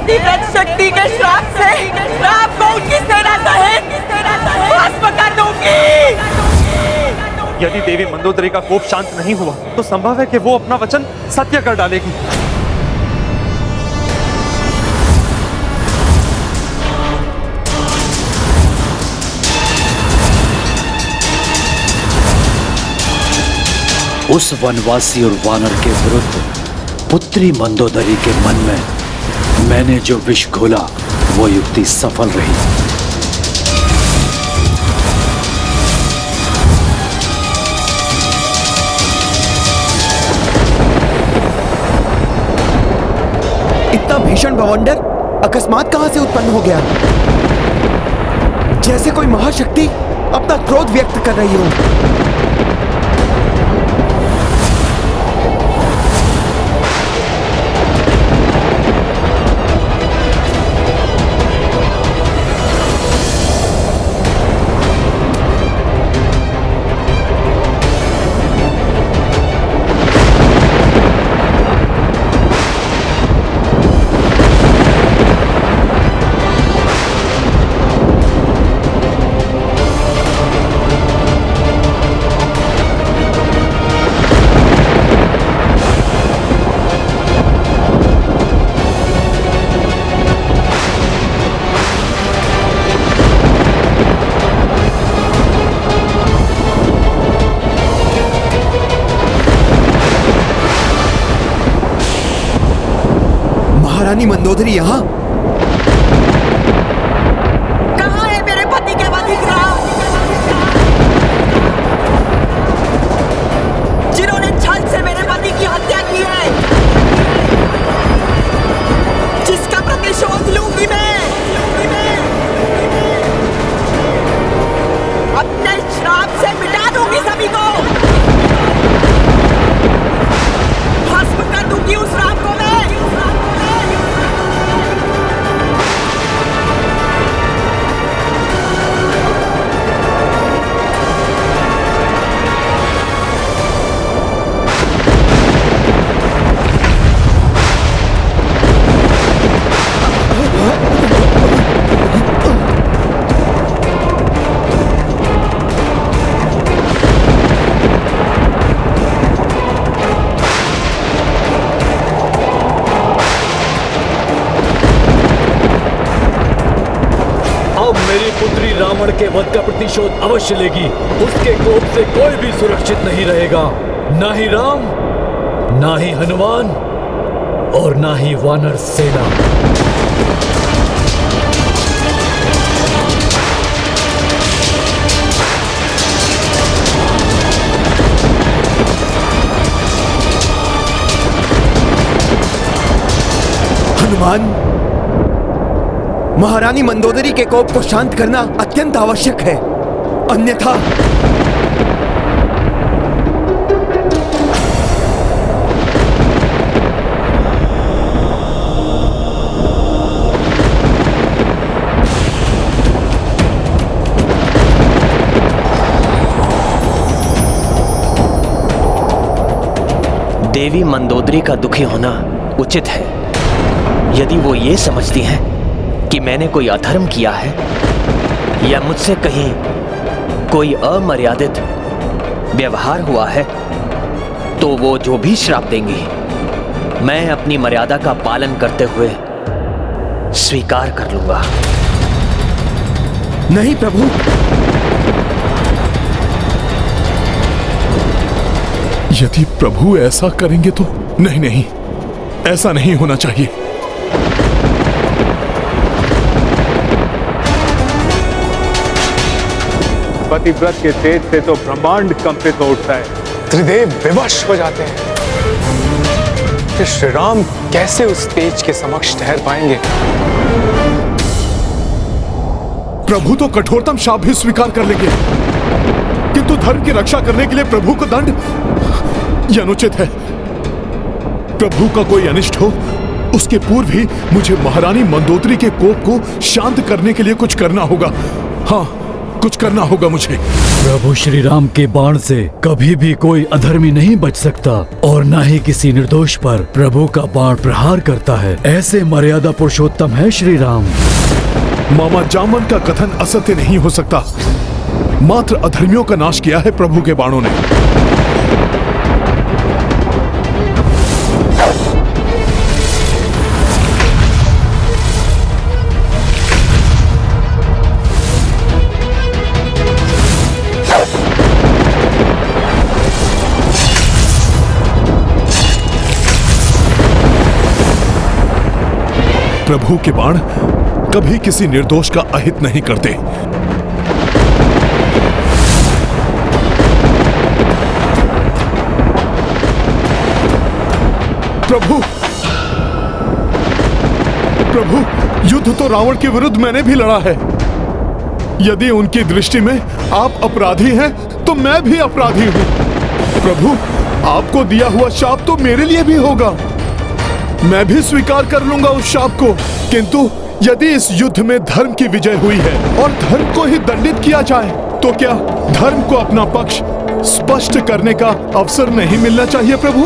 पतिव्रत शक्ति के श्राप से आपको उनकी सेना सहित भस्म कर दूंगी। यदि देवी मंदोदरी का कोप शांत नहीं हुआ तो संभव है कि वो अपना वचन सत्य कर डालेगी। उस वनवासी और वानर के विरुद्ध पुत्री मंदोदरी के मन में मैंने जो विष घोला वो युक्ति सफल रही। इतना भीषण बवंडर अकस्मात कहां से उत्पन्न हो गया? जैसे कोई महाशक्ति अपना क्रोध व्यक्त कर रही हो। महारानी मंदोदरी यहाँ? कहाँ है मेरे पति के वधिग्राह, जिन्होंने छल से मेरे पति की हत्या की है? जिसका प्रतिशोध लूंगी मैं। अपने श्राप से मिटा दूंगी सभी को, भस्म कर दूंगी उस रात को मैं। मेरी पुत्री रावण के वध का प्रतिशोध अवश्य लेगी। उसके कोप से कोई भी सुरक्षित नहीं रहेगा, ना ही राम, ना ही हनुमान और ना ही वानर सेना। हनुमान, महारानी मंदोदरी के कोप को शांत करना अत्यंत आवश्यक है, अन्यथा देवी मंदोदरी का दुखी होना उचित है। यदि वो ये समझती हैं कि मैंने कोई अधर्म किया है या मुझसे कहीं कोई अमर्यादित व्यवहार हुआ है तो वो जो भी श्राप देंगी मैं अपनी मर्यादा का पालन करते हुए स्वीकार कर लूंगा। नहीं प्रभु, यदि प्रभु ऐसा करेंगे तो नहीं नहीं, ऐसा नहीं होना चाहिए। पतिव्रत के तेज से तो ब्रह्मांड कंपित हो उठता है। त्रिदेव विवश हो जाते हैं कि श्री राम कैसे उस तेज के समक्ष ठहर पाएंगे। प्रभु तो कठोरतम शाप भी स्वीकार कर लेंगे, किंतु धर्म की रक्षा करने के लिए प्रभु को दंड यह अनुचित है। प्रभु का कोई अनिष्ट हो उसके पूर्व ही मुझे महारानी मंदोदरी के कोप को शांत करने के लिए कुछ करना होगा। हाँ, कुछ करना होगा मुझे। प्रभु श्री राम के बाण से कभी भी कोई अधर्मी नहीं बच सकता और न ही किसी निर्दोष पर प्रभु का बाण प्रहार करता है। ऐसे मर्यादा पुरुषोत्तम है श्री राम। मामा जामवंत का कथन असत्य नहीं हो सकता। मात्र अधर्मियों का नाश किया है प्रभु के बाणों ने। प्रभु के बाण कभी किसी निर्दोष का अहित नहीं करते। प्रभु, प्रभु, युद्ध तो रावण के विरुद्ध मैंने भी लड़ा है। यदि उनकी दृष्टि में आप अपराधी हैं, तो मैं भी अपराधी हूं। प्रभु, आपको दिया हुआ शाप तो मेरे लिए भी होगा। मैं भी स्वीकार कर लूंगा उस शाप को। किंतु यदि इस युद्ध में धर्म की विजय हुई है और धर्म को ही दंडित किया जाए, तो क्या धर्म को अपना पक्ष स्पष्ट करने का अवसर नहीं मिलना चाहिए प्रभु?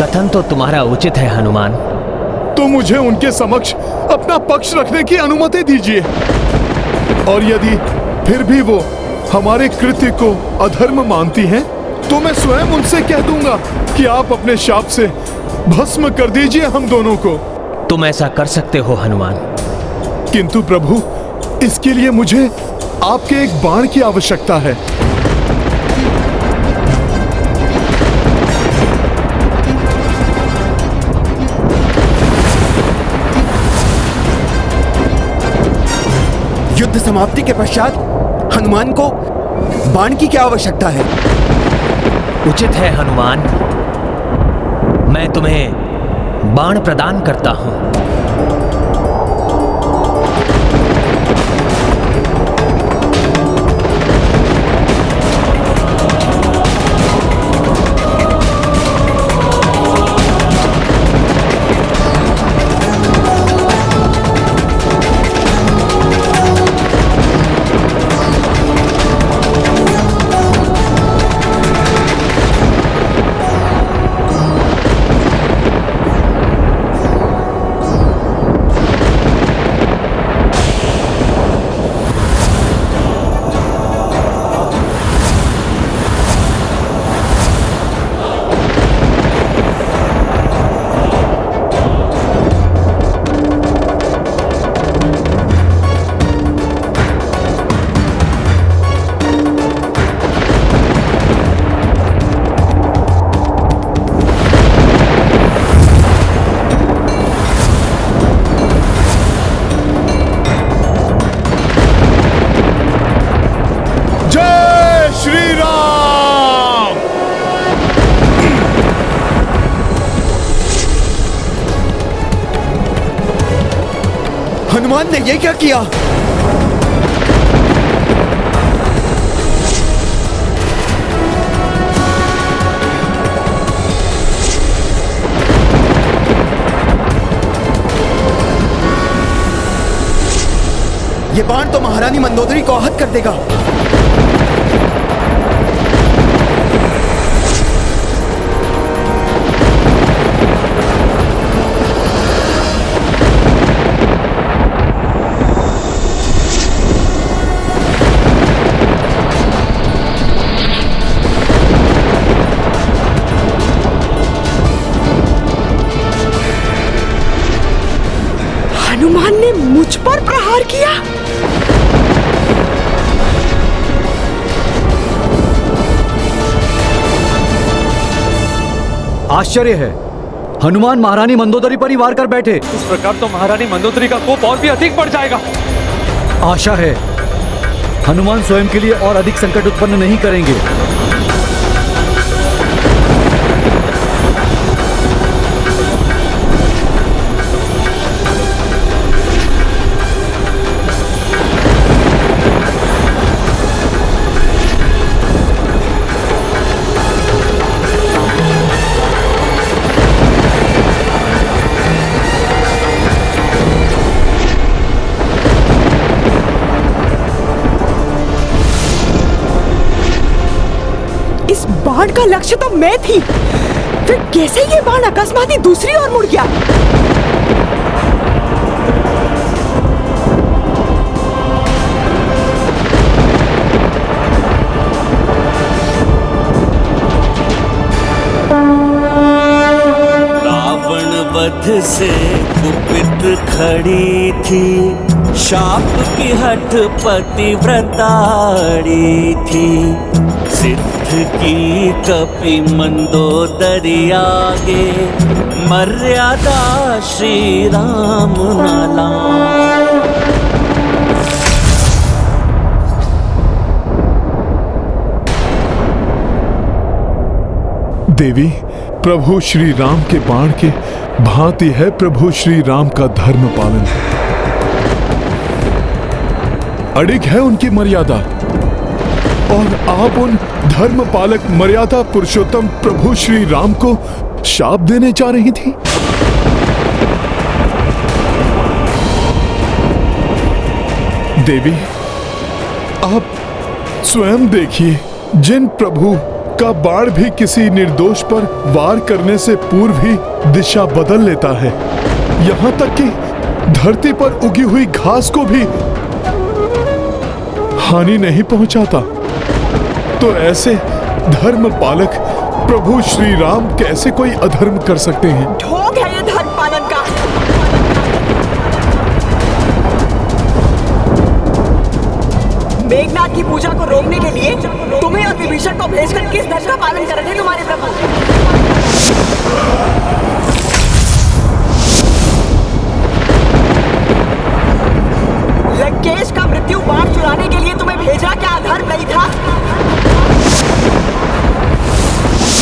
कथन तो तुम्हारा उचित है हनुमान। तो मुझे उनके समक्ष अपना पक्ष रखने की अनुमति दीजिए। और यदि फिर भी वो हमारे कृत्य को अधर्म मानती हैं, तो मैं स्वयं उनसे कह दूंगा कि आप अपने शाप से भस्म कर दीजिए हम दोनों को। तुम ऐसा कर सकते हो हनुमान। किंतु प्रभु, इसके लिए मुझे आपके एक बाण की आवश्यकता है। युद्ध समाप्ति के पश्चात हनुमान को बाण की क्या आवश्यकता है? उचित है हनुमान, मैं तुम्हें बाण प्रदान करता हूं। हनुमान ने ये क्या किया? ये बाण तो महारानी मंदोदरी को आहत कर देगा। हनुमान ने मुझ पर प्रहार किया। आश्चर्य है, हनुमान महारानी मंदोदरी पर ही वार कर बैठे। इस प्रकार तो महारानी मंदोदरी का कोप और भी अधिक बढ़ जाएगा। आशा है हनुमान स्वयं के लिए और अधिक संकट उत्पन्न नहीं करेंगे। बाण का लक्ष्य तो मैं थी, फिर कैसे ये बाण अकस्मात ही दूसरी ओर मुड़ गया? रावण वध से कुपित खड़ी थी, शाप की हठ पतिव्रताड़ी थी। सिद्ध की कपि मंदोदरी आगे, मर्यादा श्री राम न लांघ। देवी, प्रभु श्री राम के बाण के भांति है प्रभु श्री राम का धर्म पालन। अडिग है उनकी मर्यादा, और आप उन धर्म पालक मर्यादा पुरुषोत्तम प्रभु श्री राम को शाप देने जा रही थी। देवी, आप स्वयं देखिए, जिन प्रभु का बाण भी किसी निर्दोष पर वार करने से पूर्व ही दिशा बदल लेता है, यहां तक कि धरती पर उगी हुई घास को भी हानि नहीं पहुंचाता, तो ऐसे धर्म पालक प्रभु श्री राम कैसे कोई अधर्म कर सकते हैं? ढोंग है ये धर्म पालन का। मेघनाथ की पूजा को रोकने के लिए तुम्हें और विभीषण को भेजकर किस धर्म का पालन कर रहे थे तुम्हारे प्रभु? लंकेश का मृत्यु बाण चुराने के लिए तुम्हें भेजा क्या अधर्म नहीं था?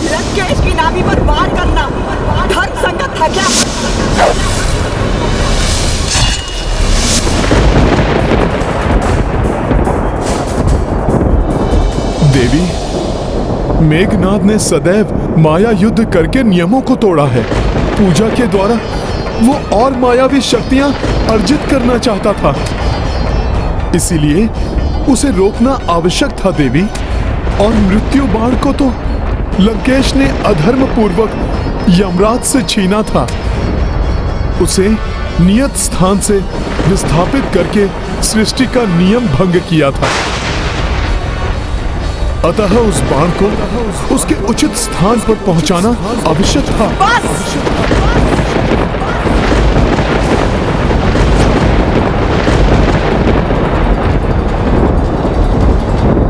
लंकेश की नाभि पर वार करना धर्म संगत था क्या? देवी, मेघनाद ने सदैव माया युद्ध करके नियमों को तोड़ा है। पूजा के द्वारा वो और मायावी शक्तियां अर्जित करना चाहता था, इसीलिए उसे रोकना आवश्यक था देवी। और मृत्यु बाण को तो लंकेश ने अधर्म पूर्वक यमराज से छीना था, उसे नियत स्थान से विस्थापित करके सृष्टि का नियम भंग किया था। अतः उस बाण को उसके उचित स्थान पर पहुंचाना आवश्यक था।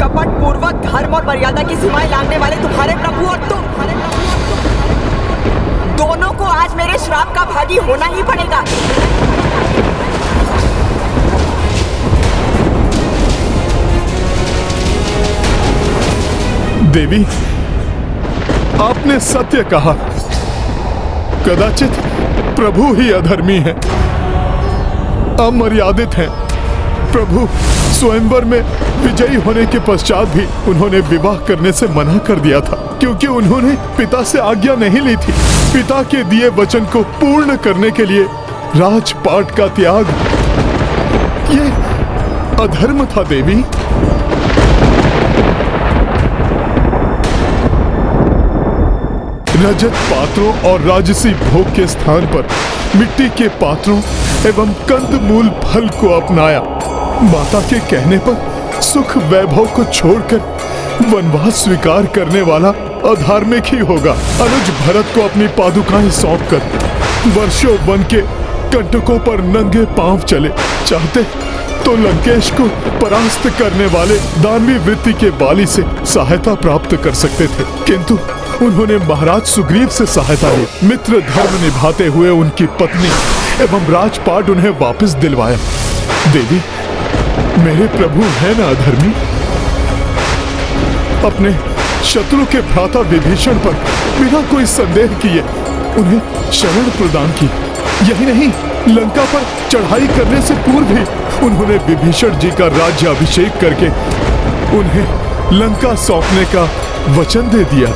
कपट पूर्वक धर्म और मर्यादा की सीमाएं लांघने वाले तुम्हारे प्रभु और तुम दोनों को आज मेरे श्राप का भागी होना ही पड़ेगा। देवी, आपने सत्य कहा। कदाचित प्रभु ही अधर्मी हैं, अमर्यादित हैं। प्रभु स्वयंवर में विजयी होने के पश्चात भी उन्होंने विवाह करने से मना कर दिया था, क्योंकि उन्होंने पिता से आज्ञा नहीं ली थी। पिता के दिए वचन को पूर्ण करने के लिए राजपाट का त्याग, ये अधर्म था देवी। रजत पात्रों और राजसी भोग के स्थान पर मिट्टी के पात्रों एवं कंदमूल फल को अपनाया। माता के कहने पर सुख वैभव को छोड़कर वनवास स्वीकार करने वाला अधार्मिक ही होगा। अनुज भरत को अपनी पादुकाएं सौंपकर वर्षों वन के कंटकों पर नंगे पांव चले। चाहते तो लंकेश को परास्त करने वाले दानवी वृत्ति के बाली से सहायता प्राप्त कर सकते थे, किंतु उन्होंने महाराज सुग्रीव से सहायता ली। मित्र धर्म निभाते हुए उनकी पत्नी एवं राजपाट उन्हें वापस दिलवाया। देवी, मेरे प्रभु हैं ना अधर्मी? अपने शत्रु के भ्राता विभीषण पर बिना कोई संदेह किए उन्हें शरण प्रदान की। यही नहीं, लंका पर चढ़ाई करने से पूर्व ही उन्होंने विभीषण जी का राज्य अभिषेक करके उन्हें लंका सौंपने का वचन दे दिया,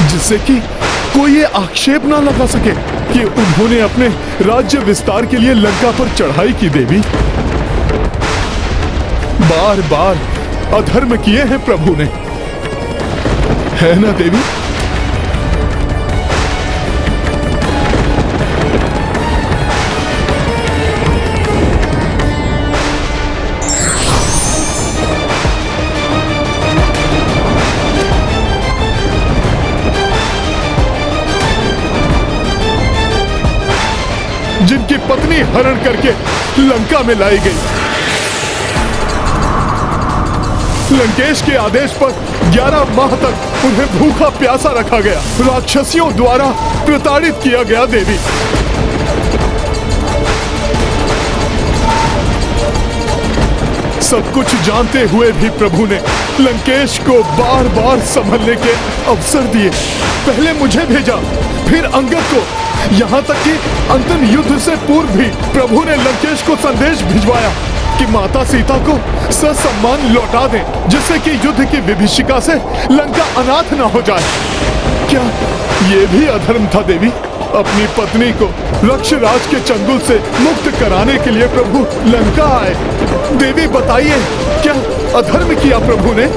जिससे कि कोई ये आक्षेप ना लगा सके कि उन्होंने अपने राज्य विस्तार के लिए लंका पर चढ़ाई की। देवी, बार बार अधर्म किए हैं प्रभु ने, है ना देवी? जिनकी पत्नी हरण करके लंका में लाई गई, लंकेश के आदेश पर 11 माह तक उन्हें भूखा प्यासा रखा गया, राक्षसियों द्वारा प्रताड़ित किया गया देवी। सब कुछ जानते हुए भी प्रभु ने लंकेश को बार बार संभलने के अवसर दिए। पहले मुझे भेजा, फिर अंगद को, यहाँ तक कि अंतिम युद्ध से पूर्व भी प्रभु ने लंकेश को संदेश भिजवाया कि माता सीता को ससम्मान लौटा दें, जिससे कि युद्ध की विभीषिका से लंका अनाथ न हो जाए। क्या ये भी अधर्म था देवी? अपनी पत्नी को रक्षराज के चंगुल से मुक्त कराने के लिए प्रभु लंका आए। देवी बताइए, क्या अधर्म किया प्रभु ने?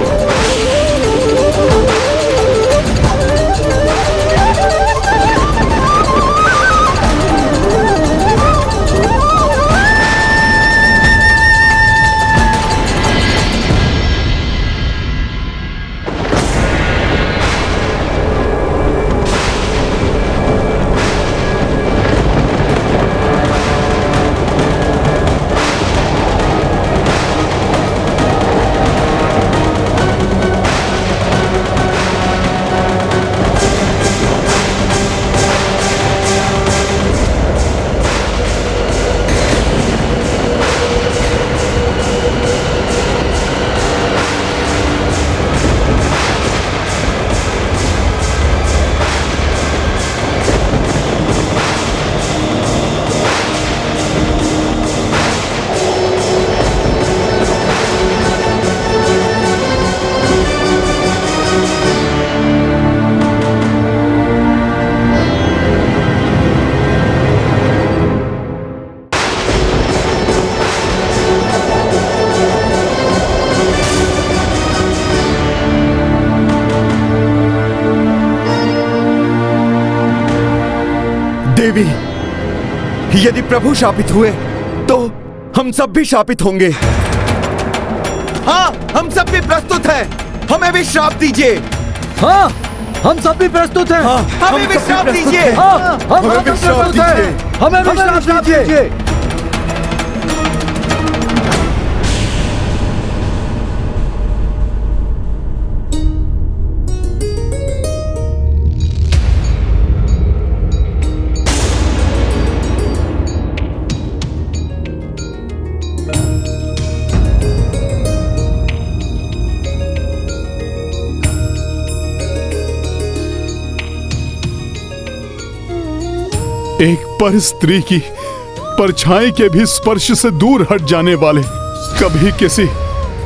देवी, यदि प्रभु शापित हुए तो हम सब भी शापित होंगे। हाँ, हम सब भी प्रस्तुत हैं। हमें भी श्राप दीजिए। हाँ, हम सब भी प्रस्तुत हैं। हाँ, हमें भी श्राप दीजिए। हाँ, हमें भी श्राप दीजिए। हमें भी श्राप दीजिए। एक पर स्त्री की परछाई के भी स्पर्श से दूर हट जाने वाले, कभी किसी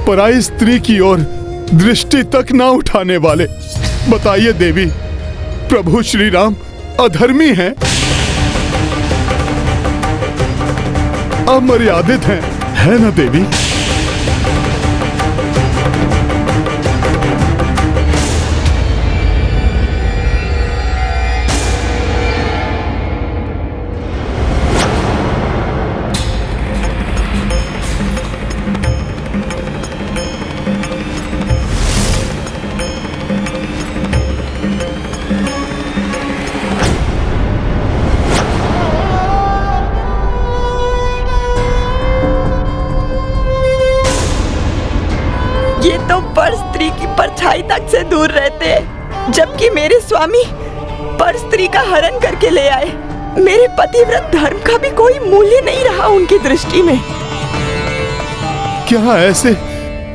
पराई स्त्री की ओर दृष्टि तक ना उठाने वाले, बताइए देवी, प्रभु श्री राम अधर्मी हैं, अमर्यादित हैं, है ना देवी? ये तो पर स्त्री की परछाई तक से दूर रहते हैं, जबकि मेरे स्वामी पर स्त्री का हरण करके ले आए। मेरे पतिव्रत धर्म का भी कोई मूल्य नहीं रहा उनकी दृष्टि में। क्या ऐसे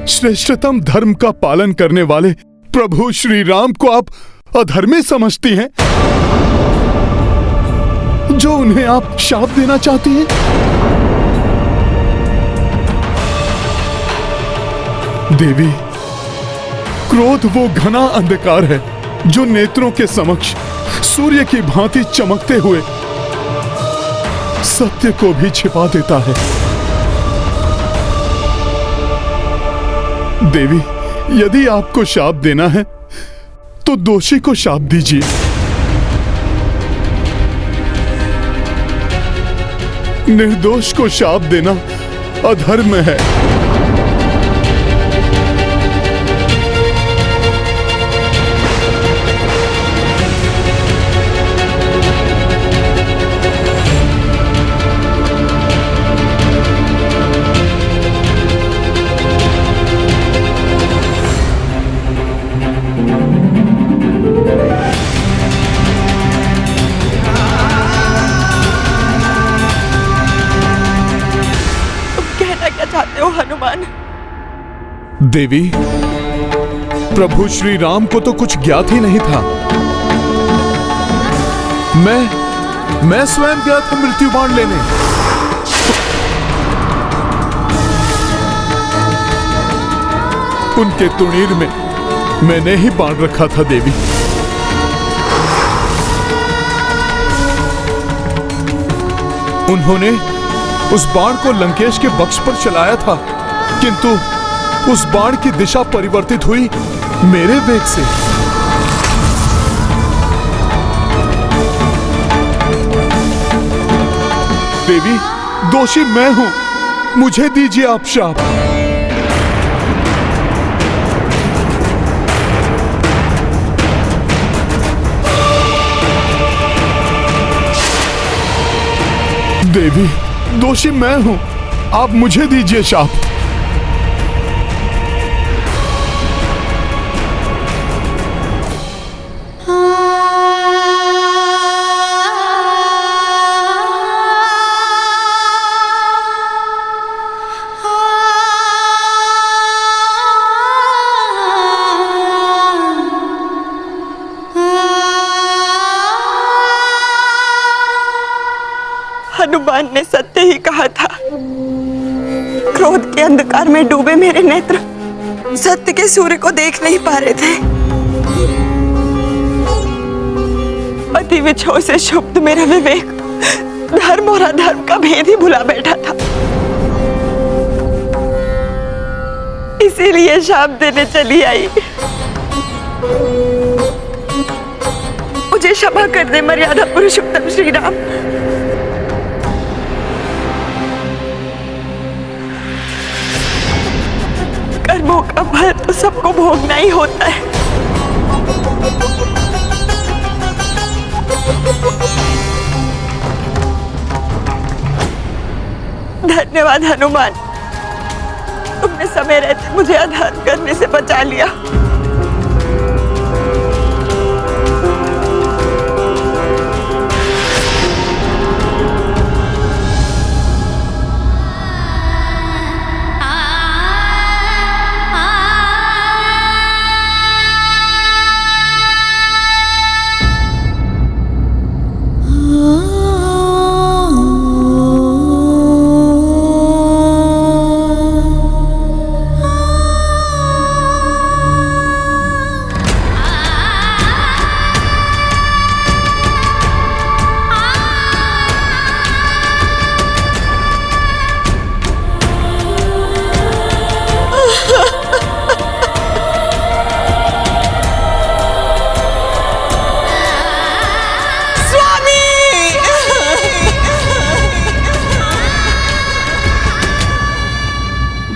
श्रेष्ठतम धर्म का पालन करने वाले प्रभु श्री राम को आप अधर्मी समझती हैं, जो उन्हें आप शाप देना चाहती हैं? देवी, क्रोध वो घना अंधकार है जो नेत्रों के समक्ष सूर्य की भांति चमकते हुए सत्य को भी छिपा देता है। देवी, यदि आपको शाप देना है तो दोषी को शाप दीजिए। निर्दोष को शाप देना अधर्म है। चाहते हो हनुमान? देवी, प्रभु श्री राम को तो कुछ ज्ञात ही नहीं था। मैं स्वयं गया था मृत्यु बाण लेने। उनके तुणीर में मैंने ही बाण रखा था देवी। उन्होंने उस बाण को लंकेश के बक्ष पर चलाया था, किंतु उस बाण की दिशा परिवर्तित हुई मेरे वेग से। देवी, दोषी मैं हूं, मुझे दीजिए आप शाप। देवी, दोषी मैं हूं, आप मुझे दीजिए शाप। हनुमान ने सत्य ही कहा था। क्रोध के अंधकार में डूबे मेरे नेत्र सत्य के सूर्य को देख नहीं पा रहे थे। अति विछोह से क्षुब्ध मेरा विवेक धर्म और अधर्म का भेद ही भुला बैठा था। इसीलिए शाप देने चली आई। मुझे क्षमा कर दे मर्यादा पुरुषोत्तम श्री राम। कर्मों का फल तो सबको भोगना ही होता है। धन्यवाद हनुमान, तुमने समय रहते मुझे अधर्म करने से बचा लिया।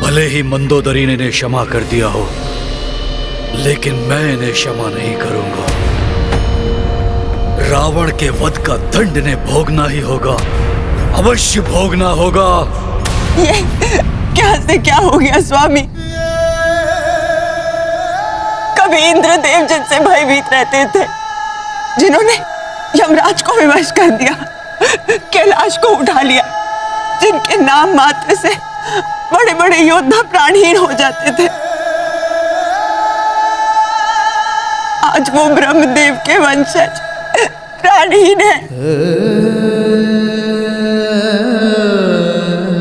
भले ही मंदोदरी ने क्षमा कर दिया हो, लेकिन मैं इन्हें क्षमा नहीं करूंगा। रावण के वध का दंड इन्हें भोगना ही होगा, अवश्य भोगना होगा। ये क्या से क्या हो गया स्वामी? कभी इंद्रदेव जिनसे भयभीत रहते थे, जिन्होंने यमराज को विवश कर दिया, कैलाश को उठा लिया, जिनके नाम मात्र से बड़े बड़े योद्धा प्राणहीन हो जाते थे, आज वो ब्रह्मदेव के वंशज प्राणहीन है।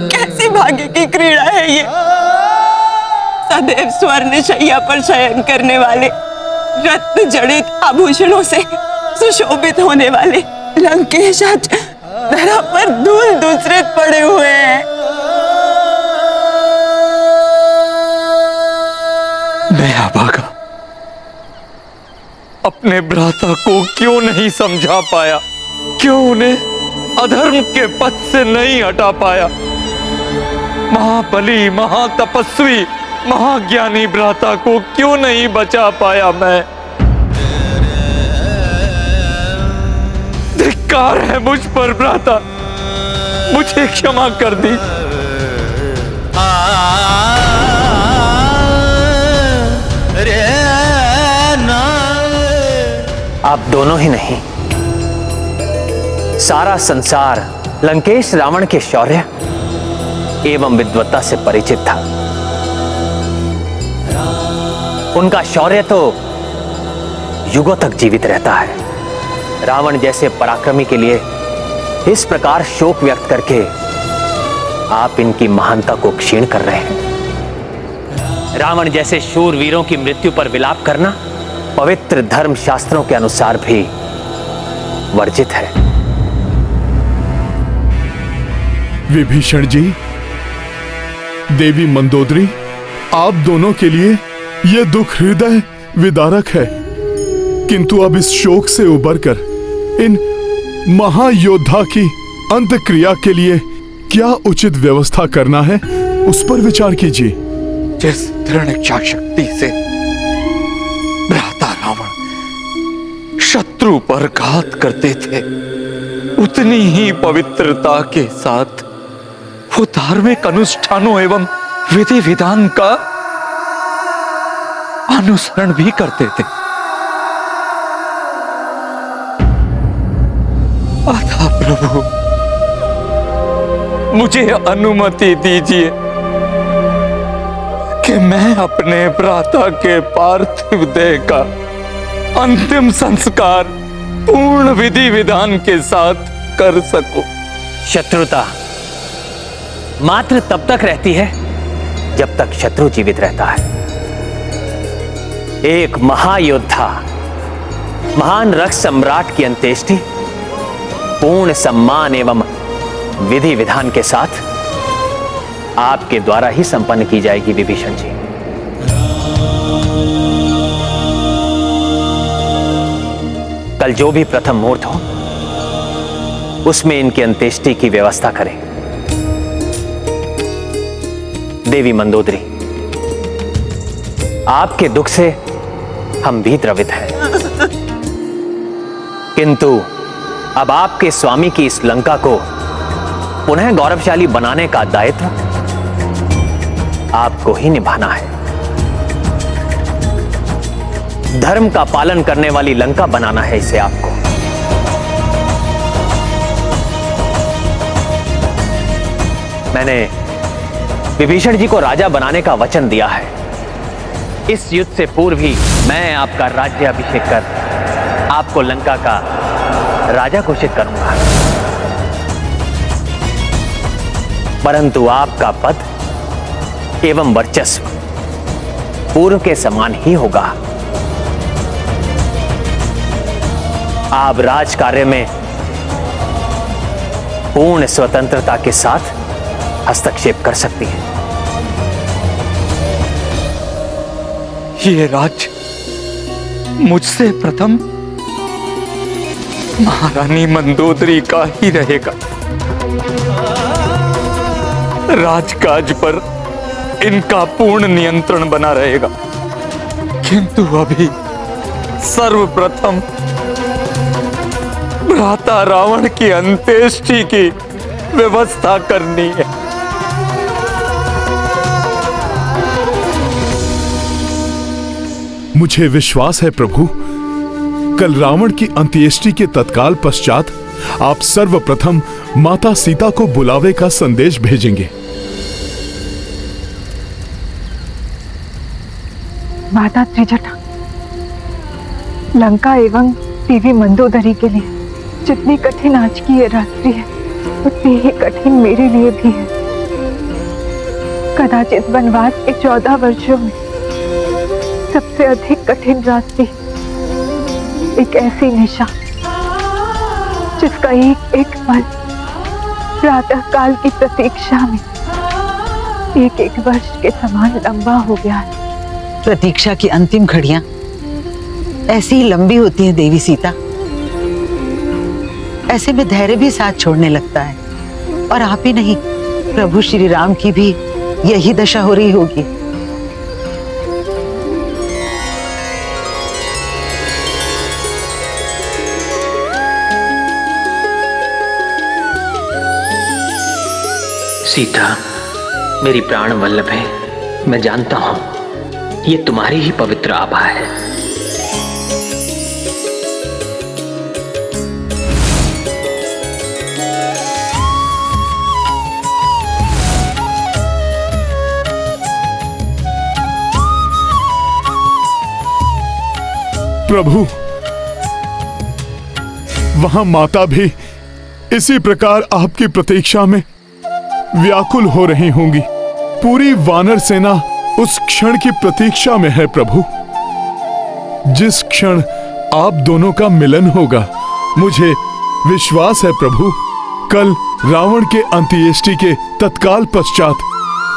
कैसी भाग्य की क्रीड़ा है ये। सदैव स्वर्ण शैया पर शयन करने वाले, रत्न जड़ित आभूषणों से सुशोभित होने वाले लंकेश आज धरा पर धूल दूसरे पड़े हुए हैं। मैं अभागा अपने भ्राता को क्यों नहीं समझा पाया, क्यों उन्हें अधर्म के पथ से नहीं हटा पाया। महाबली, महातपस्वी, महाज्ञानी भ्राता को क्यों नहीं बचा पाया मैं। धिक्कार है मुझ पर भ्राता, मुझे क्षमा कर दी। आप दोनों ही नहीं, सारा संसार लंकेश रावण के शौर्य एवं विद्वत्ता से परिचित था। उनका शौर्य तो युगों तक जीवित रहता है। रावण जैसे पराक्रमी के लिए इस प्रकार शोक व्यक्त करके आप इनकी महानता को क्षीण कर रहे हैं। रावण जैसे शूर वीरों की मृत्यु पर विलाप करना पवित्र धर्म शास्त्रों के अनुसार भी वर्जित है। विभीषण जी, देवी मंदोदरी, आप दोनों के लिए यह दुख हृदय विदारक है, किंतु अब इस शोक से उबरकर इन महायोद्धा की अंत्यक्रिया के लिए क्या उचित व्यवस्था करना है, उस पर विचार कीजिए। जिस दृढ़ इच्छा शक्ति से भ्राता रावण शत्रु पर घात करते थे, उतनी ही पवित्रता के साथ वो धार्मिक अनुष्ठानों एवं विधि विधान का अनुसरण भी करते थे। अतः प्रभु, मुझे अनुमति दीजिए कि मैं अपने भ्राता के पार्थिव देह का अंतिम संस्कार पूर्ण विधि विधान के साथ कर सकूं। शत्रुता मात्र तब तक रहती है जब तक शत्रु जीवित रहता है। एक महायोद्धा, महान रक्त सम्राट की अंत्येष्टि पूर्ण सम्मान एवं विधि विधान के साथ आपके द्वारा ही संपन्न की जाएगी। विभीषण जी, कल जो भी प्रथम मुहूर्त हो उसमें इनकी अंत्येष्टि की व्यवस्था करें। देवी मंदोदरी, आपके दुख से हम भी द्रवित हैं, किंतु अब आपके स्वामी की इस लंका को पुनः गौरवशाली बनाने का दायित्व आपको ही निभाना है। धर्म का पालन करने वाली लंका बनाना है इसे आपको। मैंने विभीषण जी को राजा बनाने का वचन दिया है। इस युद्ध से पूर्व ही मैं आपका राज्य अभिषेक कर आपको लंका का राजा घोषित करूंगा, परंतु आपका पद एवं वर्चस्व पूर्व के समान ही होगा। आप राज कार्य में पूर्ण स्वतंत्रता के साथ हस्तक्षेप कर सकती हैं। ये राज्य मुझसे प्रथम महारानी मंदोदरी का ही रहेगा। राजकाज पर इनका पूर्ण नियंत्रण बना रहेगा, किंतु अभी सर्वप्रथम भ्राता रावण की अंत्येष्टि की व्यवस्था करनी है। मुझे विश्वास है प्रभु, कल रावण की अंत्येष्टि के तत्काल पश्चात आप सर्वप्रथम माता सीता को बुलावे का संदेश भेजेंगे। माता त्रिजटा, लंका एवं देवी मंदोदरी के लिए जितनी कठिन आज की ये रात्रि है, उतनी ही कठिन मेरे लिए भी है। कदाचित वनवास के 14 वर्षों में सबसे अधिक कठिन रात्रि, एक ऐसी निशा जिसका एक एक पल प्रातः काल की प्रतीक्षा में एक एक वर्ष के समान लंबा हो गया है। प्रतीक्षा की अंतिम घड़ियां ऐसी ही लंबी होती हैं देवी सीता। ऐसे में धैर्य भी साथ छोड़ने लगता है, और आप ही नहीं, प्रभु श्री राम की भी यही दशा हो रही होगी। सीता, मेरी प्राण वल्लभ है, मैं जानता हूं ये तुम्हारी ही पवित्र आभा है। प्रभु, वहां माता भी इसी प्रकार आपकी प्रतीक्षा में व्याकुल हो रही होंगी। पूरी वानर सेना उस क्षण की प्रतीक्षा में है प्रभु, जिस क्षण आप दोनों का मिलन होगा। मुझे विश्वास है प्रभु, कल रावण के अंत्येष्टि के तत्काल पश्चात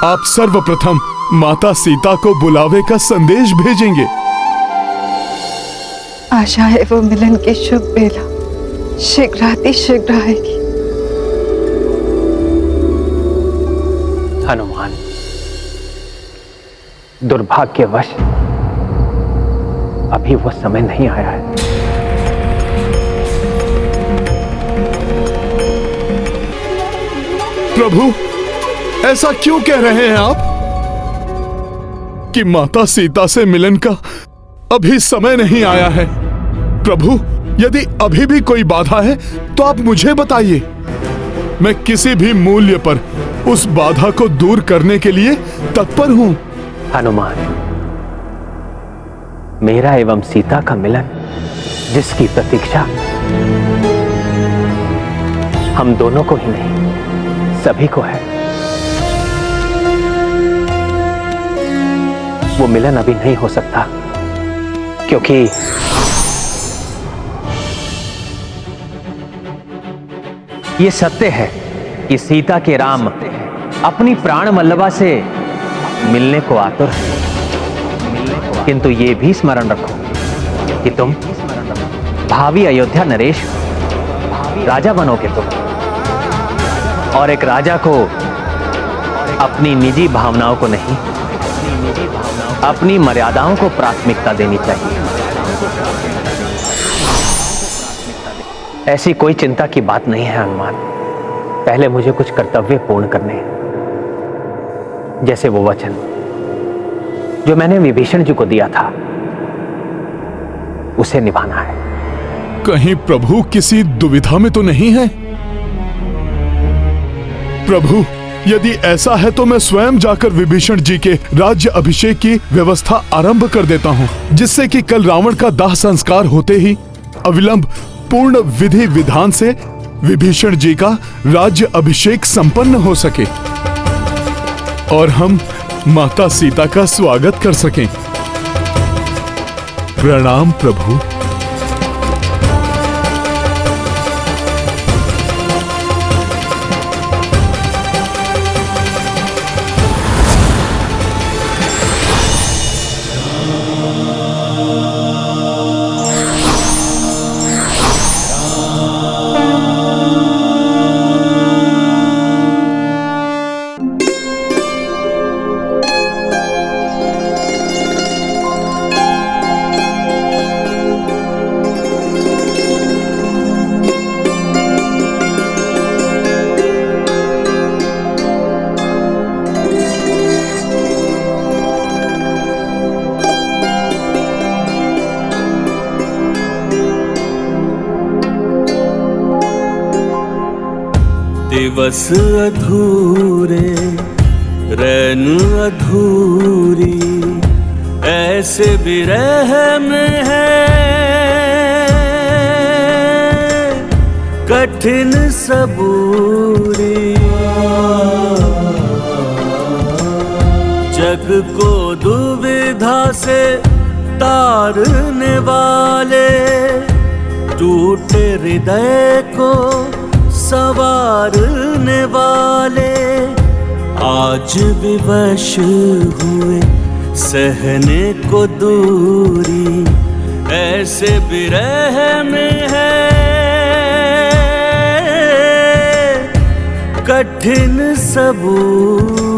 आप सर्वप्रथम माता सीता को बुलावे का संदेश भेजेंगे। आशा है वो मिलन की शुभ बेला शीघ्र आएगी। हनुमान, दुर्भाग्यवश अभी वो समय नहीं आया है। प्रभु, ऐसा क्यों कह रहे हैं आप कि माता सीता से मिलन का अभी समय नहीं आया है? प्रभु, यदि अभी भी कोई बाधा है तो आप मुझे बताइए। मैं किसी भी मूल्य पर उस बाधा को दूर करने के लिए तत्पर हूं। हनुमान, मेरा एवं सीता का मिलन जिसकी प्रतीक्षा हम दोनों को ही नहीं, सभी को है, वो मिलन अभी नहीं हो सकता, क्योंकि ये सत्य है कि सीता के राम अपनी प्राण वल्लभा से मिलने को आतुर है। किंतु ये भी स्मरण रखो कि तुम भावी अयोध्या नरेश राजा बनोगे तुम, और एक राजा को अपनी निजी भावनाओं को नहीं, अपनी मर्यादाओं को प्राथमिकता देनी चाहिए। ऐसी कोई चिंता की बात नहीं है हनुमान। पहले मुझे कुछ कर्तव्य पूर्ण करने हैं, जैसे वो वचन जो मैंने विभीषण जी को दिया था, उसे निभाना है। कहीं प्रभु किसी दुविधा में तो नहीं है? प्रभु, यदि ऐसा है तो मैं स्वयं जाकर विभीषण जी के राज्य अभिषेक की व्यवस्था आरंभ कर देता हूं, जिससे कि कल रावण का दाह संस्कार होते ही अविलंब पूर्ण विधि विधान से विभीषण जी का राज्य अभिषेक संपन्न हो सके और हम माता सीता का स्वागत कर सकें। प्रणाम प्रभु। दिवस अधूरे रैन अधूरी ऐसे विरह में है, कठिन सबूरी जग को दुविधा से तारने वाले, टूटे हृदय को संवारने वाले, आज विवश हुए सहने को दूरी ऐसे विरह में है कठिन सबूरी।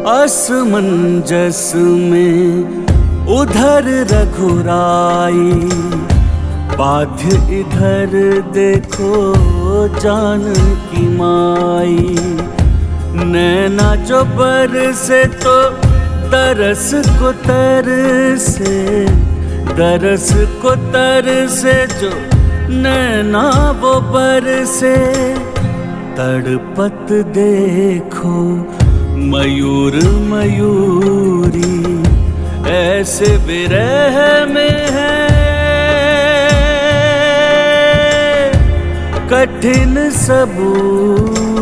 असमंजस में उधर रघुराई, बाध्य इधर देखो जानकी माई। नैना जो बरसे तो तरस को तरसे, तरस को तरसे जो नैना वो बरसे। तड़पत देखो मयूर मयूरी ऐसे विरह में है कठिन सबूरी।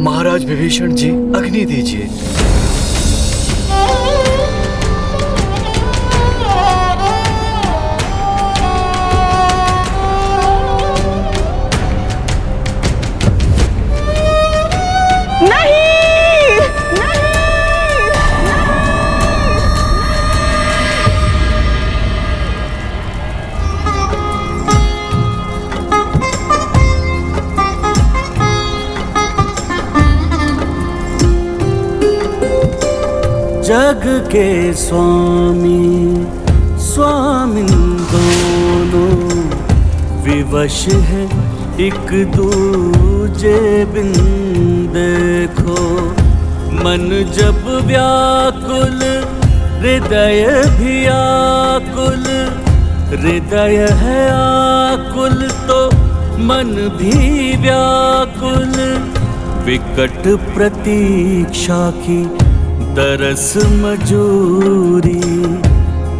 महाराज विभीषण जी, अग्नि दीजिए। जग के स्वामी स्वामिन दोनों विवश है एक दूजे बिन देखो। मन जब व्याकुल हृदय भी आकुल, हृदय है आकुल तो मन भी व्याकुल। विकट प्रतीक्षा की तरस मजूरी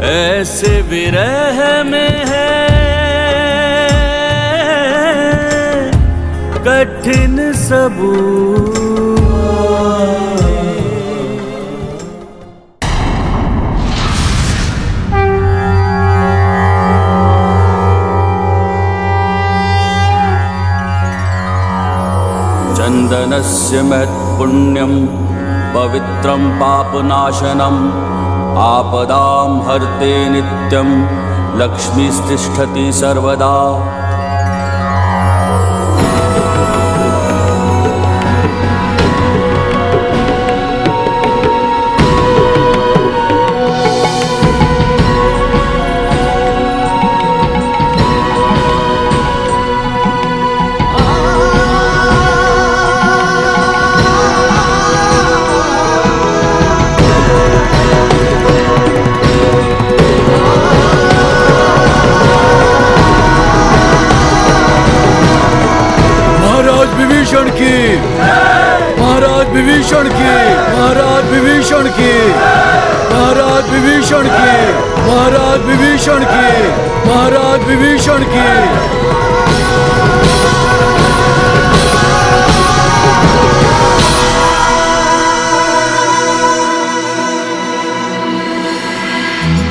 ऐसे विरह में है कठिन सबूरी। चंदनस्य महत्पुण्यं पवित्रं पापनाशनम् आपदां हर्ते नित्यं लक्ष्मीस्तिष्ठति सर्वदा। विभीषण की, महाराज विभीषण की, महाराज विभीषण की, महाराज विभीषण की, महाराज विभीषण की, महाराज विभीषण की।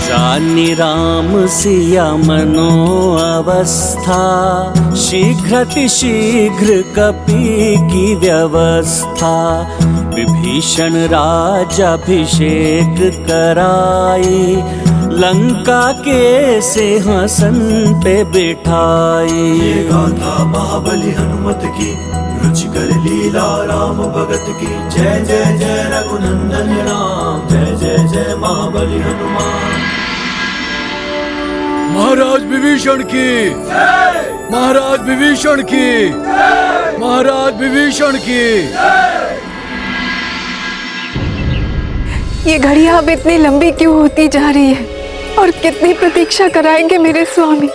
जानि राम सिया मनो अवस्था, शीघ्र कपि की व्यवस्था। विभीषण राजाभिषेक कराई, लंका के सिंहासन पे बिठाई। ये गाथा महाबली हनुमत की, रुचिकर लीला राम भगत की। जय जय जय रघुनंदन राम, जय जय जय महाबली हनुमान। महाराज विभीषण की, महाराज विभीषण की, महाराज विभीषण की। ये घड़ियां अब इतनी लंबी क्यों होती जा रही है और कितनी प्रतीक्षा कराएंगे मेरे स्वामी।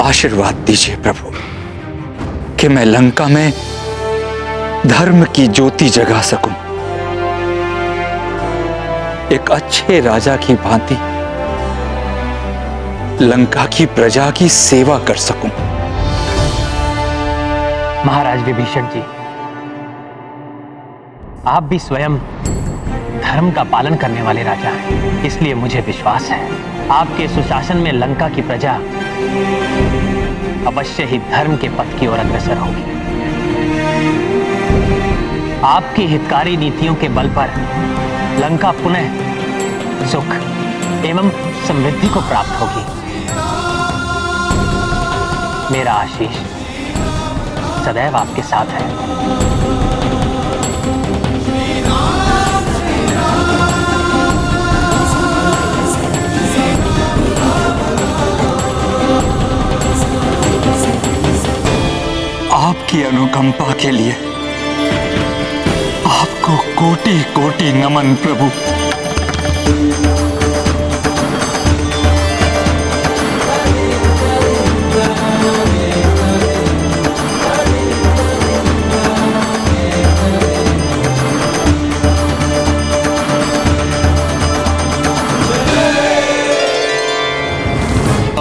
आशीर्वाद दीजिए प्रभु कि मैं लंका में धर्म की ज्योति जगा सकूं, एक अच्छे राजा की भांति लंका की प्रजा की सेवा कर सकूं। महाराज विभीषण जी, आप भी स्वयं धर्म का पालन करने वाले राजा हैं, इसलिए मुझे विश्वास है आपके सुशासन में लंका की प्रजा अवश्य ही धर्म के पथ की ओर अग्रसर होगी। आपकी हितकारी नीतियों के बल पर लंका पुनः सुख एवं समृद्धि को प्राप्त होगी। मेरा आशीष सदैव आपके साथ है। आपकी अनुकंपा के लिए आपको कोटि कोटि नमन प्रभु।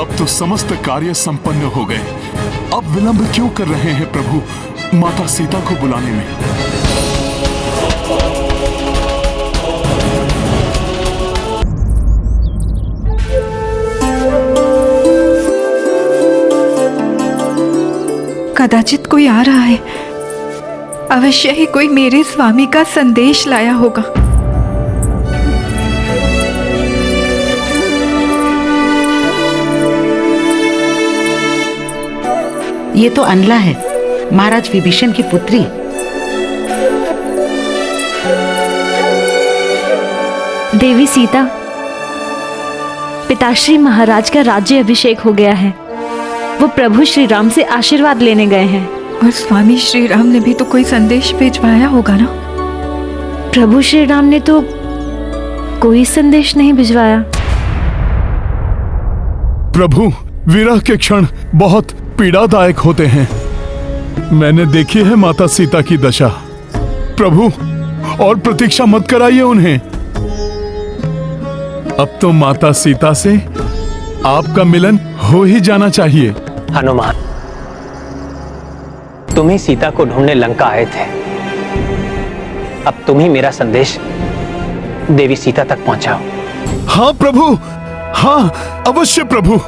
अब तो समस्त कार्य संपन्न हो गए, अब विलंब क्यों कर रहे हैं प्रभु माता सीता को बुलाने में? कदाचित कोई आ रहा है, अवश्य ही कोई मेरे स्वामी का संदेश लाया होगा। ये तो अनला है, महाराज विभीषण की पुत्री। देवी सीता, पिताश्री महाराज का राज्य अभिषेक हो गया है। वो प्रभु श्री राम से आशीर्वाद लेने गए हैं। और स्वामी श्री राम ने भी तो कोई संदेश भिजवाया होगा ना? प्रभु श्री राम ने तो कोई संदेश नहीं भिजवाया। प्रभु, विरह के क्षण बहुत पीड़ादायक होते हैं। मैंने देखी है माता सीता की दशा। प्रभु, और प्रतीक्षा मत कराइए उन्हें। अब तो माता सीता से आपका मिलन हो ही जाना चाहिए। हनुमान, तुम ही सीता को ढूंढने लंका आए थे। अब तुम ही मेरा संदेश देवी सीता तक पहुंचाओ। हाँ प्रभु, हाँ अवश्य प्रभु।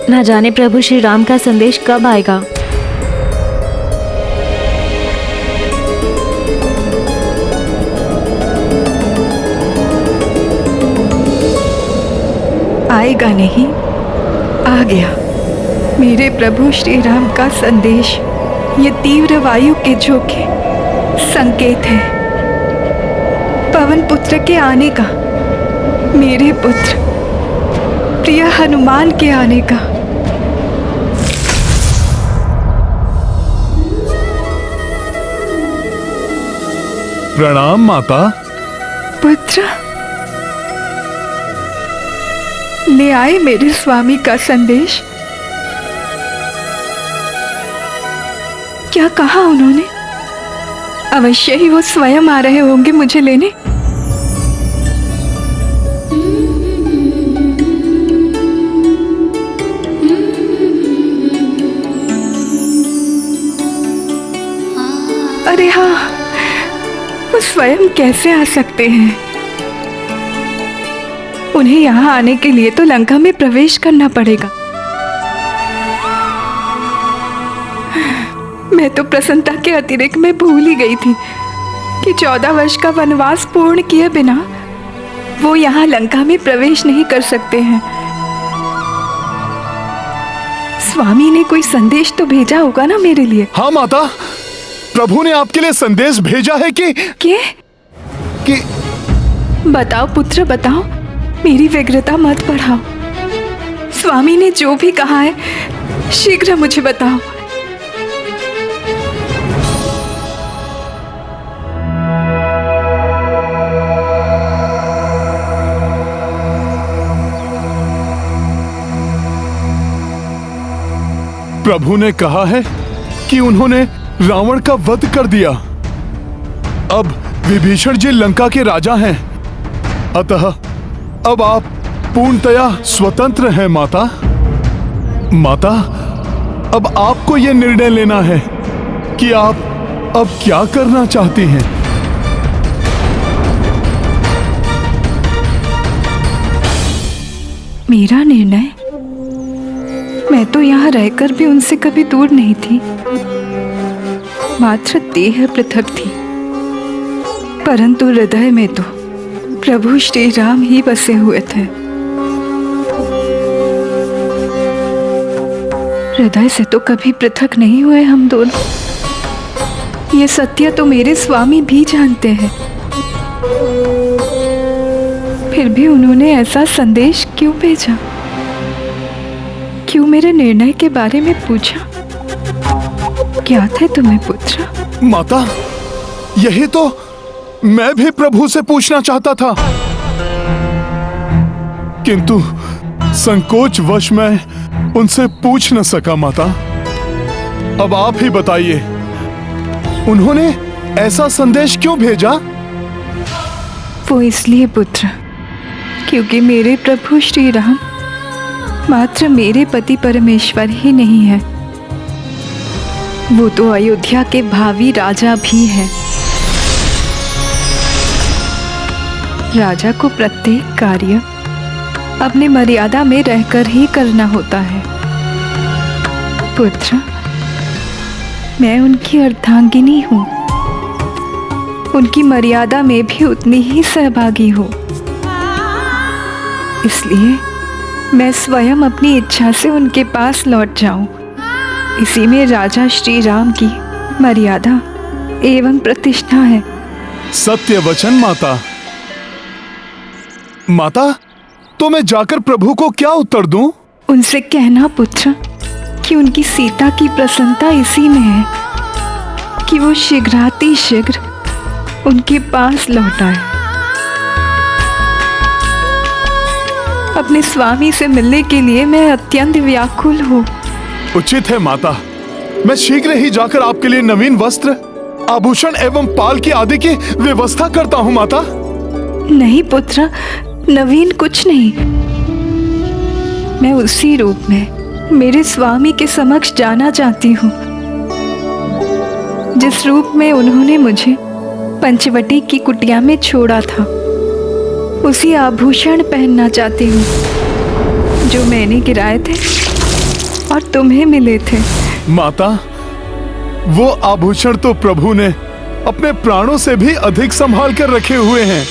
ना जाने प्रभु श्री राम का संदेश कब आएगा। आएगा नहीं, आ गया मेरे प्रभु श्री राम का संदेश। ये तीव्र वायु के झोंके संकेत है पवन पुत्र के आने का, मेरे पुत्र प्रिय हनुमान के आने का। प्रणाम माता। पुत्र, ले आए मेरे स्वामी का संदेश। क्या कहा उन्होंने? अवश्य ही वो स्वयं आ रहे होंगे मुझे लेने। अरे हाँ, वो स्वयं कैसे आ सकते हैं? उन्हें यहाँ आने के लिए तो लंका में प्रवेश करना पड़ेगा। मैं तो प्रसन्नता के अतिरिक्त में भूल ही गई थी कि 14 वर्ष का वनवास पूर्ण किए बिना वो यहाँ लंका में प्रवेश नहीं कर सकते हैं। स्वामी ने कोई संदेश तो भेजा होगा ना मेरे लिए। हाँ माता, प्रभु ने आपके लिए संदेश भेजा है कि बताओ पुत्र बताओ, मेरी व्यग्रता मत बढ़ाओ। स्वामी ने जो भी कहा है शीघ्र मुझे बताओ। प्रभु ने कहा है कि उन्होंने रावण का वध कर दिया। अब विभीषण जी लंका के राजा हैं, अतः अब आप पूर्णतया स्वतंत्र हैं माता। माता, अब आपको यह निर्णय लेना है कि आप अब क्या करना चाहती हैं। मेरा निर्णय? मैं तो यहाँ रहकर भी उनसे कभी दूर नहीं थी, मात्र देह पृथक थी, परंतु हृदय में तो प्रभु श्री राम ही बसे हुए थे। हृदय से तो कभी पृथक नहीं हुए हम दोनों। ये सत्य तो मेरे स्वामी भी जानते हैं, फिर भी उन्होंने ऐसा संदेश क्यों भेजा? क्यों मेरे निर्णय के बारे में पूछा? क्या थे तुम्हें पुत्र? माता, यही तो मैं भी प्रभु से पूछना चाहता था, किंतु संकोच वश मैं उनसे पूछ न सका। माता, अब आप ही बताइए, उन्होंने ऐसा संदेश क्यों भेजा? वो इसलिए पुत्र, क्योंकि मेरे प्रभु श्री राम मात्र मेरे पति परमेश्वर ही नहीं है, वो तो अयोध्या के भावी राजा भी हैं। राजा को प्रत्येक कार्य अपने मर्यादा में रहकर ही करना होता है। पुत्र, मैं उनकी अर्धांगिनी हूँ, उनकी मर्यादा में भी उतनी ही सहभागी हूँ। इसलिए मैं स्वयं अपनी इच्छा से उनके पास लौट जाऊं, इसी में राजा श्री राम की मर्यादा एवं प्रतिष्ठा है। सत्य वचन माता। माता, तो मैं जाकर प्रभु को क्या उत्तर दूं? उनसे कहना पुत्र कि उनकी सीता की प्रसन्नता इसी में है कि वो शीघ्रातिशीघ्र उनके पास लौट आए। अपने स्वामी से मिलने के लिए मैं अत्यंत व्याकुल हूँ। उचित है माता, मैं शीघ्र ही जाकर आपके लिए नवीन वस्त्र, आभूषण एवं पाल की आदि की व्यवस्था करता हूँ माता। नहीं पुत्र, नवीन कुछ नहीं। मैं उसी रूप में मेरे स्वामी के समक्ष जाना चाहती हूँ, जिस रूप में उन्होंने मुझे पंचवटी की कुटिया में छोड़ा था। उसी आभूषण पहनना चाहती हूँ जो मैंने गिराए थे और तुम्हें मिले थे। माता, वो आभूषण तो प्रभु ने अपने प्राणों से भी अधिक संभाल कर रखे हुए हैं।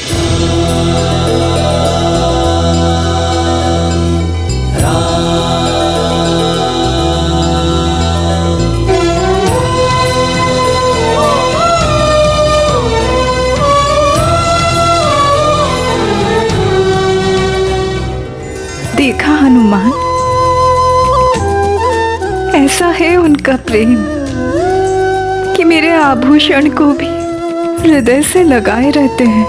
देखा हनुमान, ऐसा है उनका प्रेम कि मेरे आभूषण को भी हृदय से लगाए रहते हैं।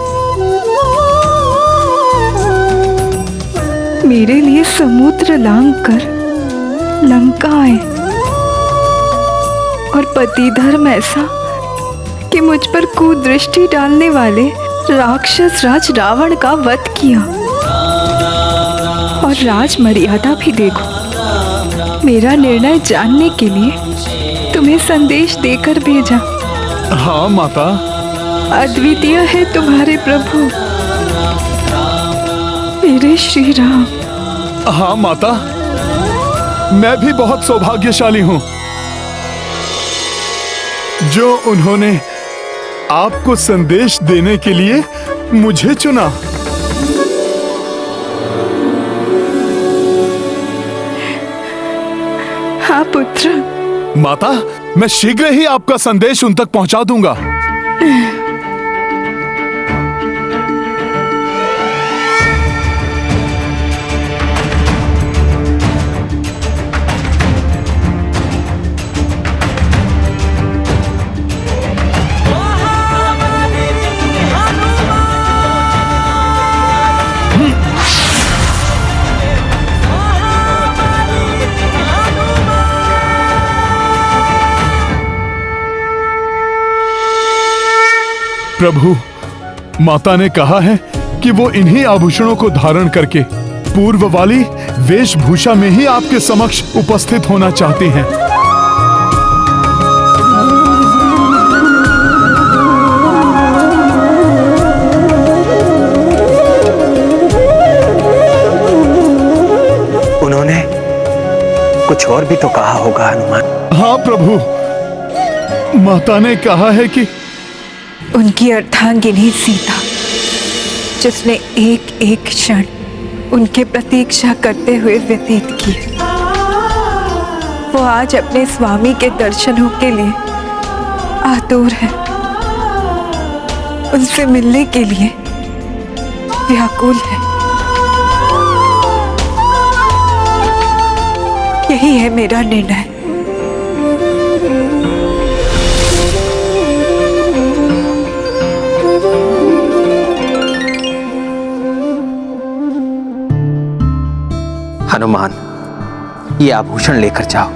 मेरे लिए समुद्र लांघ कर लंका आए और पति धर्म ऐसा कि मुझ पर कुदृष्टि डालने वाले राक्षस राज रावण का वध किया। और राज मर्यादा भी देखो, मेरा निर्णय जानने के लिए तुम्हें संदेश देकर भेजा। हाँ माता। अद्वितीय है तुम्हारे प्रभु, मेरे श्री राम। हाँ माता, मैं भी बहुत सौभाग्यशाली हूं जो उन्होंने आपको संदेश देने के लिए मुझे चुना। हाँ पुत्र। माता, मैं शीघ्र ही आपका संदेश उन तक पहुंचा दूंगा। प्रभु, माता ने कहा है कि वो इन्हीं आभूषणों को धारण करके पूर्व वाली वेशभूषा में ही आपके समक्ष उपस्थित होना चाहती हैं। उन्होंने कुछ और भी तो कहा होगा हनुमान। हाँ प्रभु, माता ने कहा है कि उनकी अर्धांगिनी सीता, जिसने एक एक क्षण उनकी प्रतीक्षा करते हुए व्यतीत की, वो आज अपने स्वामी के दर्शनों के लिए आतुर है, उनसे मिलने के लिए व्याकुल है। यही है मेरा निर्णय। हनुमान, ये आभूषण लेकर जाओ।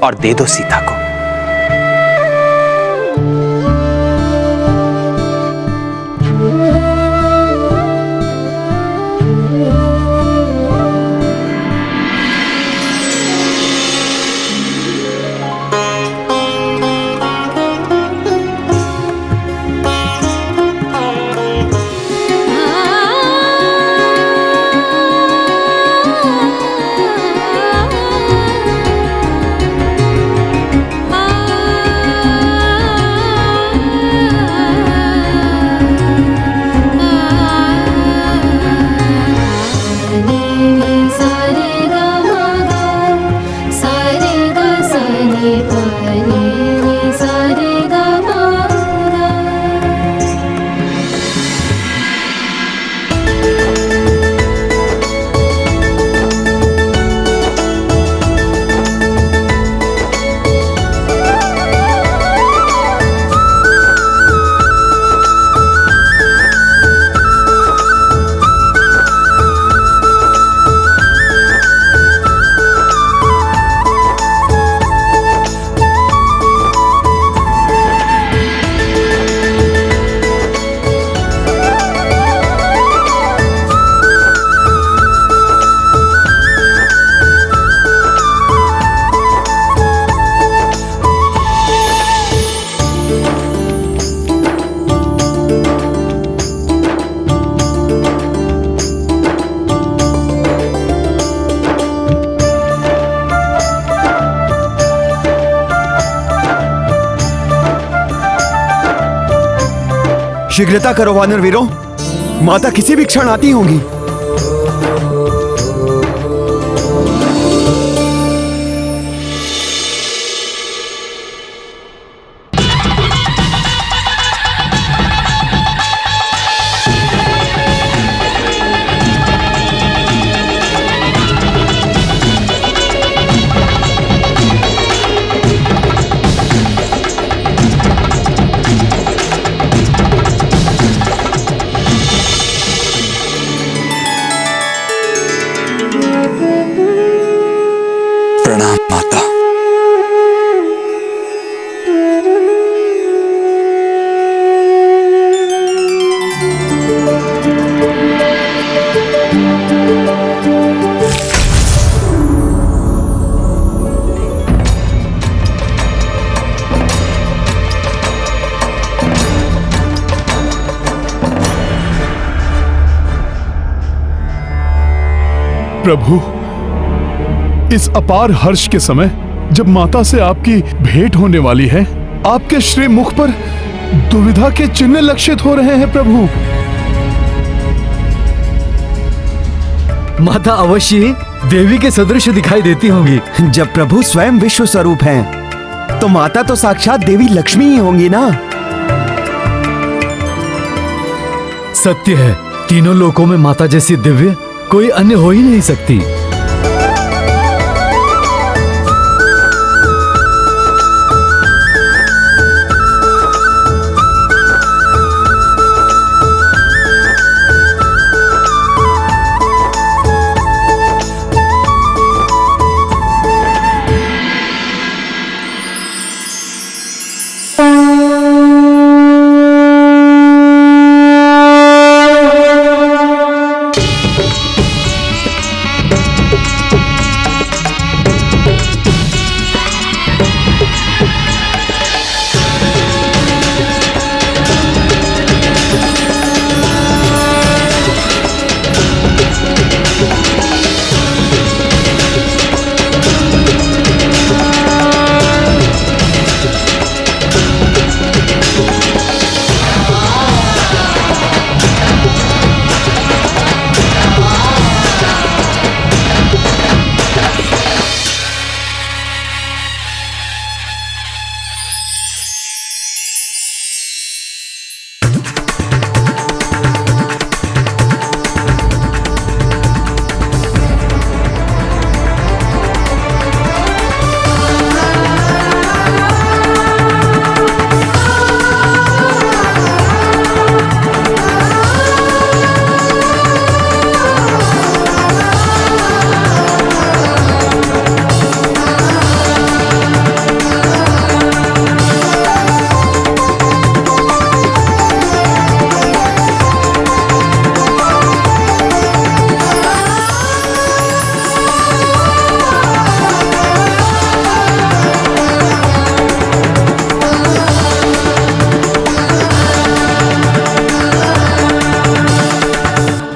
और दे दो सीता को। शीघ्रता करो वानर वीरों, माता किसी भी क्षण आती होंगी। प्रभु, इस अपार हर्ष के समय जब माता से आपकी भेंट होने वाली है, आपके श्री मुख पर दुविधा के चिन्ह लक्षित हो रहे हैं प्रभु। माता अवश्य देवी के सदृश दिखाई देती होंगी। जब प्रभु स्वयं विश्व स्वरूप हैं, तो माता तो साक्षात देवी लक्ष्मी ही होंगी ना। सत्य है, तीनों लोकों में माता जैसी दिव्य कोई अन्य हो ही नहीं सकती।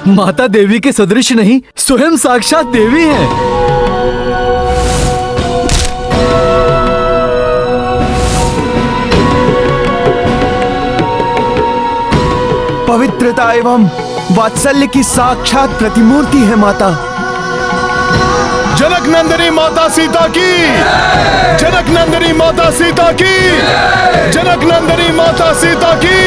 माता देवी के सदृश नहीं, स्वयं साक्षात देवी हैं। पवित्रता एवं वात्सल्य की साक्षात प्रतिमूर्ति है माता। जनक नंदिनी माता सीता की, जनक नंदिनी माता सीता की, जनक नंदिनी माता सीता की।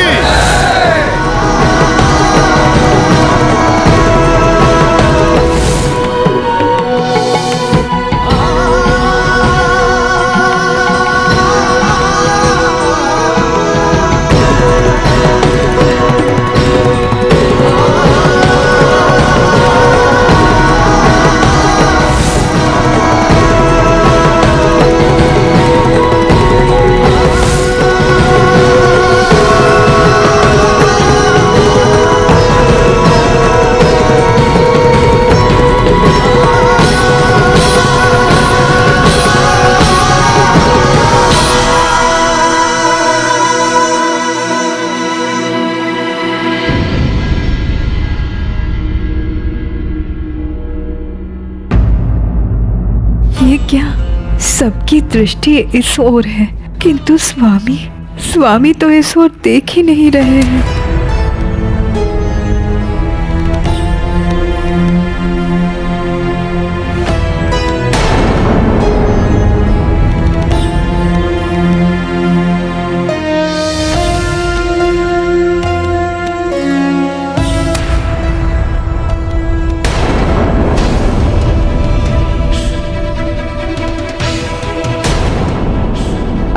ये क्या, सबकी दृष्टि इस ओर है, किंतु स्वामी तो इस ओर देख ही नहीं रहे हैं।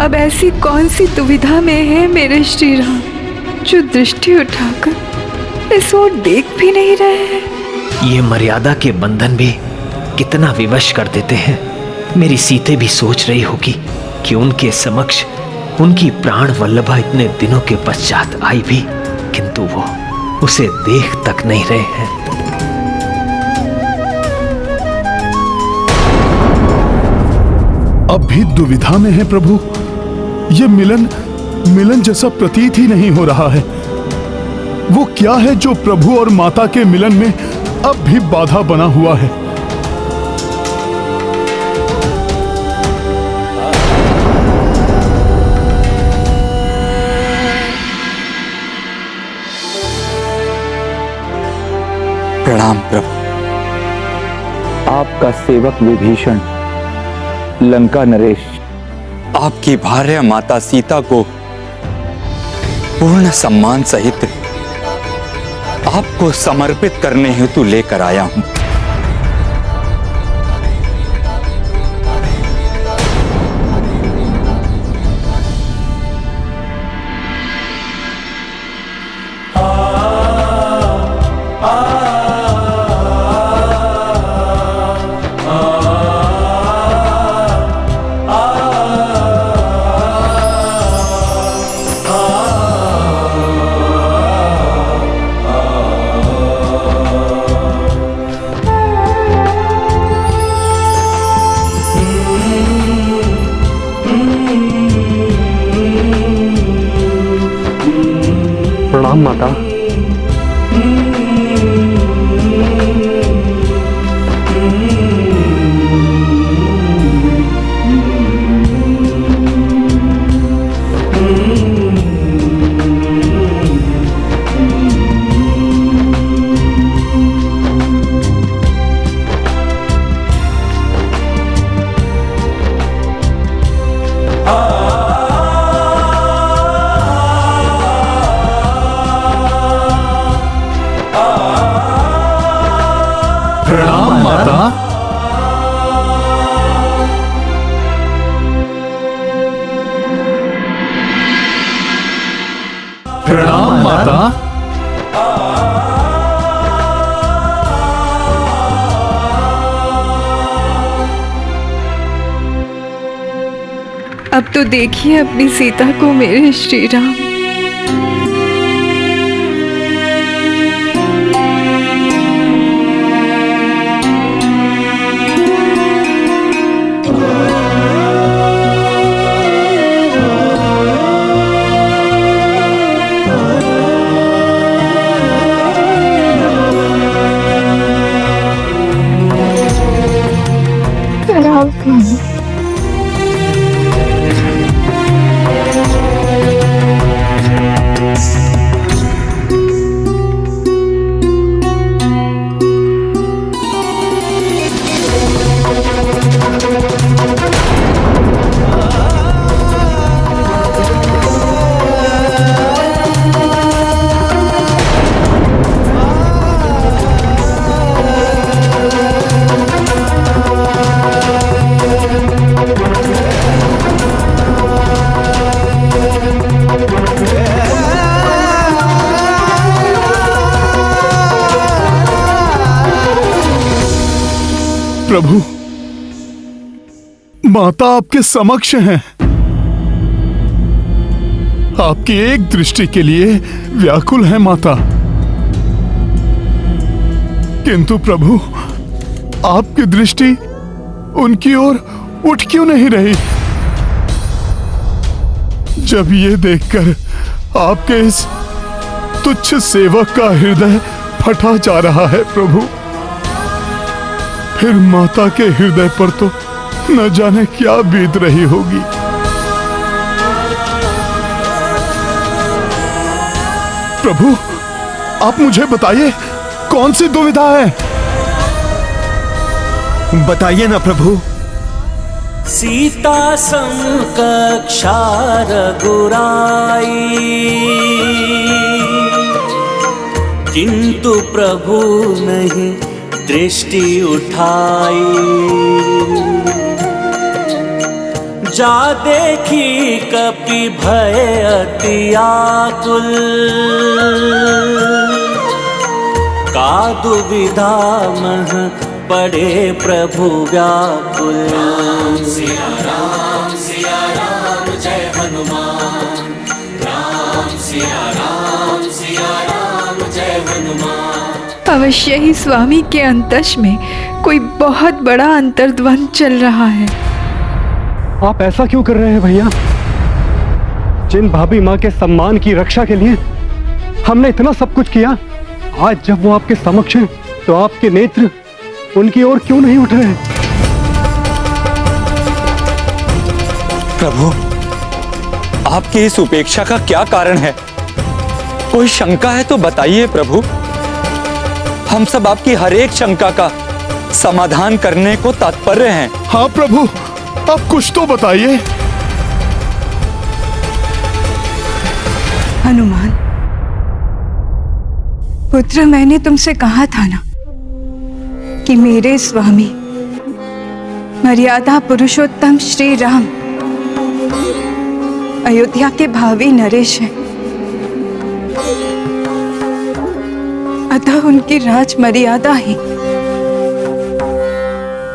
अब ऐसी कौन सी दुविधा में है मेरे श्री राम, जो दृष्टि उठाकर इस ओर देख भी नहीं रहे हैं। ये मर्यादा के बंधन भी कितना विवश कर देते हैं। मेरी सीते भी सोच रही होगी कि उनके समक्ष उनकी प्राण वल्लभा इतने दिनों के पश्चात आई भी, किंतु वो उसे देख तक नहीं रहे हैं। अब भी दुविधा में है प्रभु। ये मिलन जैसा प्रतीत ही नहीं हो रहा है। वो क्या है जो प्रभु और माता के मिलन में अब भी बाधा बना हुआ है? प्रणाम प्रभु। आपका सेवक विभीषण, लंका नरेश, आपकी भार्या माता सीता को पूर्ण सम्मान सहित आपको समर्पित करने हेतु लेकर आया हूं। प्रणाम माता। प्रणाम माता। प्रणाम माता। अब तो देखिए अपनी सीता को मेरे श्री राम। प्रभु, माता आपके समक्ष हैं। आपकी एक दृष्टि के लिए व्याकुल है माता। किंतु प्रभु, आपकी दृष्टि उनकी ओर उठ क्यों नहीं रही? जब ये देखकर आपके इस तुच्छ सेवक का हृदय फटा जा रहा है प्रभु, फिर माता के हृदय पर तो न जाने क्या बीत रही होगी। प्रभु, आप मुझे बताइए, कौन सी दुविधा है? बताइए ना प्रभु। सीता समकक्षा रघुराई, किंतु प्रभु नहीं दृष्टि उठाई। जा देखी कपि भय अति आकुल, का दुविधा मह पड़े प्रभु व्याकुल। सिया राम जय हनुमान, राम सिया राम जय हनुमान। अवश्य ही स्वामी के अंतस में कोई बहुत बड़ा अंतर्द्वंद चल रहा है। आप ऐसा क्यों कर रहे हैं भैया? जिन भाभी माँ के सम्मान की रक्षा के लिए हमने इतना सब कुछ किया, आज जब वो आपके समक्ष हैं, तो आपके नेत्र उनकी ओर क्यों नहीं उठ रहे? प्रभु, आपकी इस उपेक्षा का क्या कारण है? कोई शंका है तो बताइए प्रभु। हम सब आपकी हर एक शंका का समाधान करने को तत्पर हैं। हाँ प्रभु, आप कुछ तो बताइए। हनुमान पुत्र, मैंने तुमसे कहा था ना कि मेरे स्वामी मर्यादा पुरुषोत्तम श्री राम अयोध्या के भावी नरेश हैं। अतः उनकी राज मर्यादा ही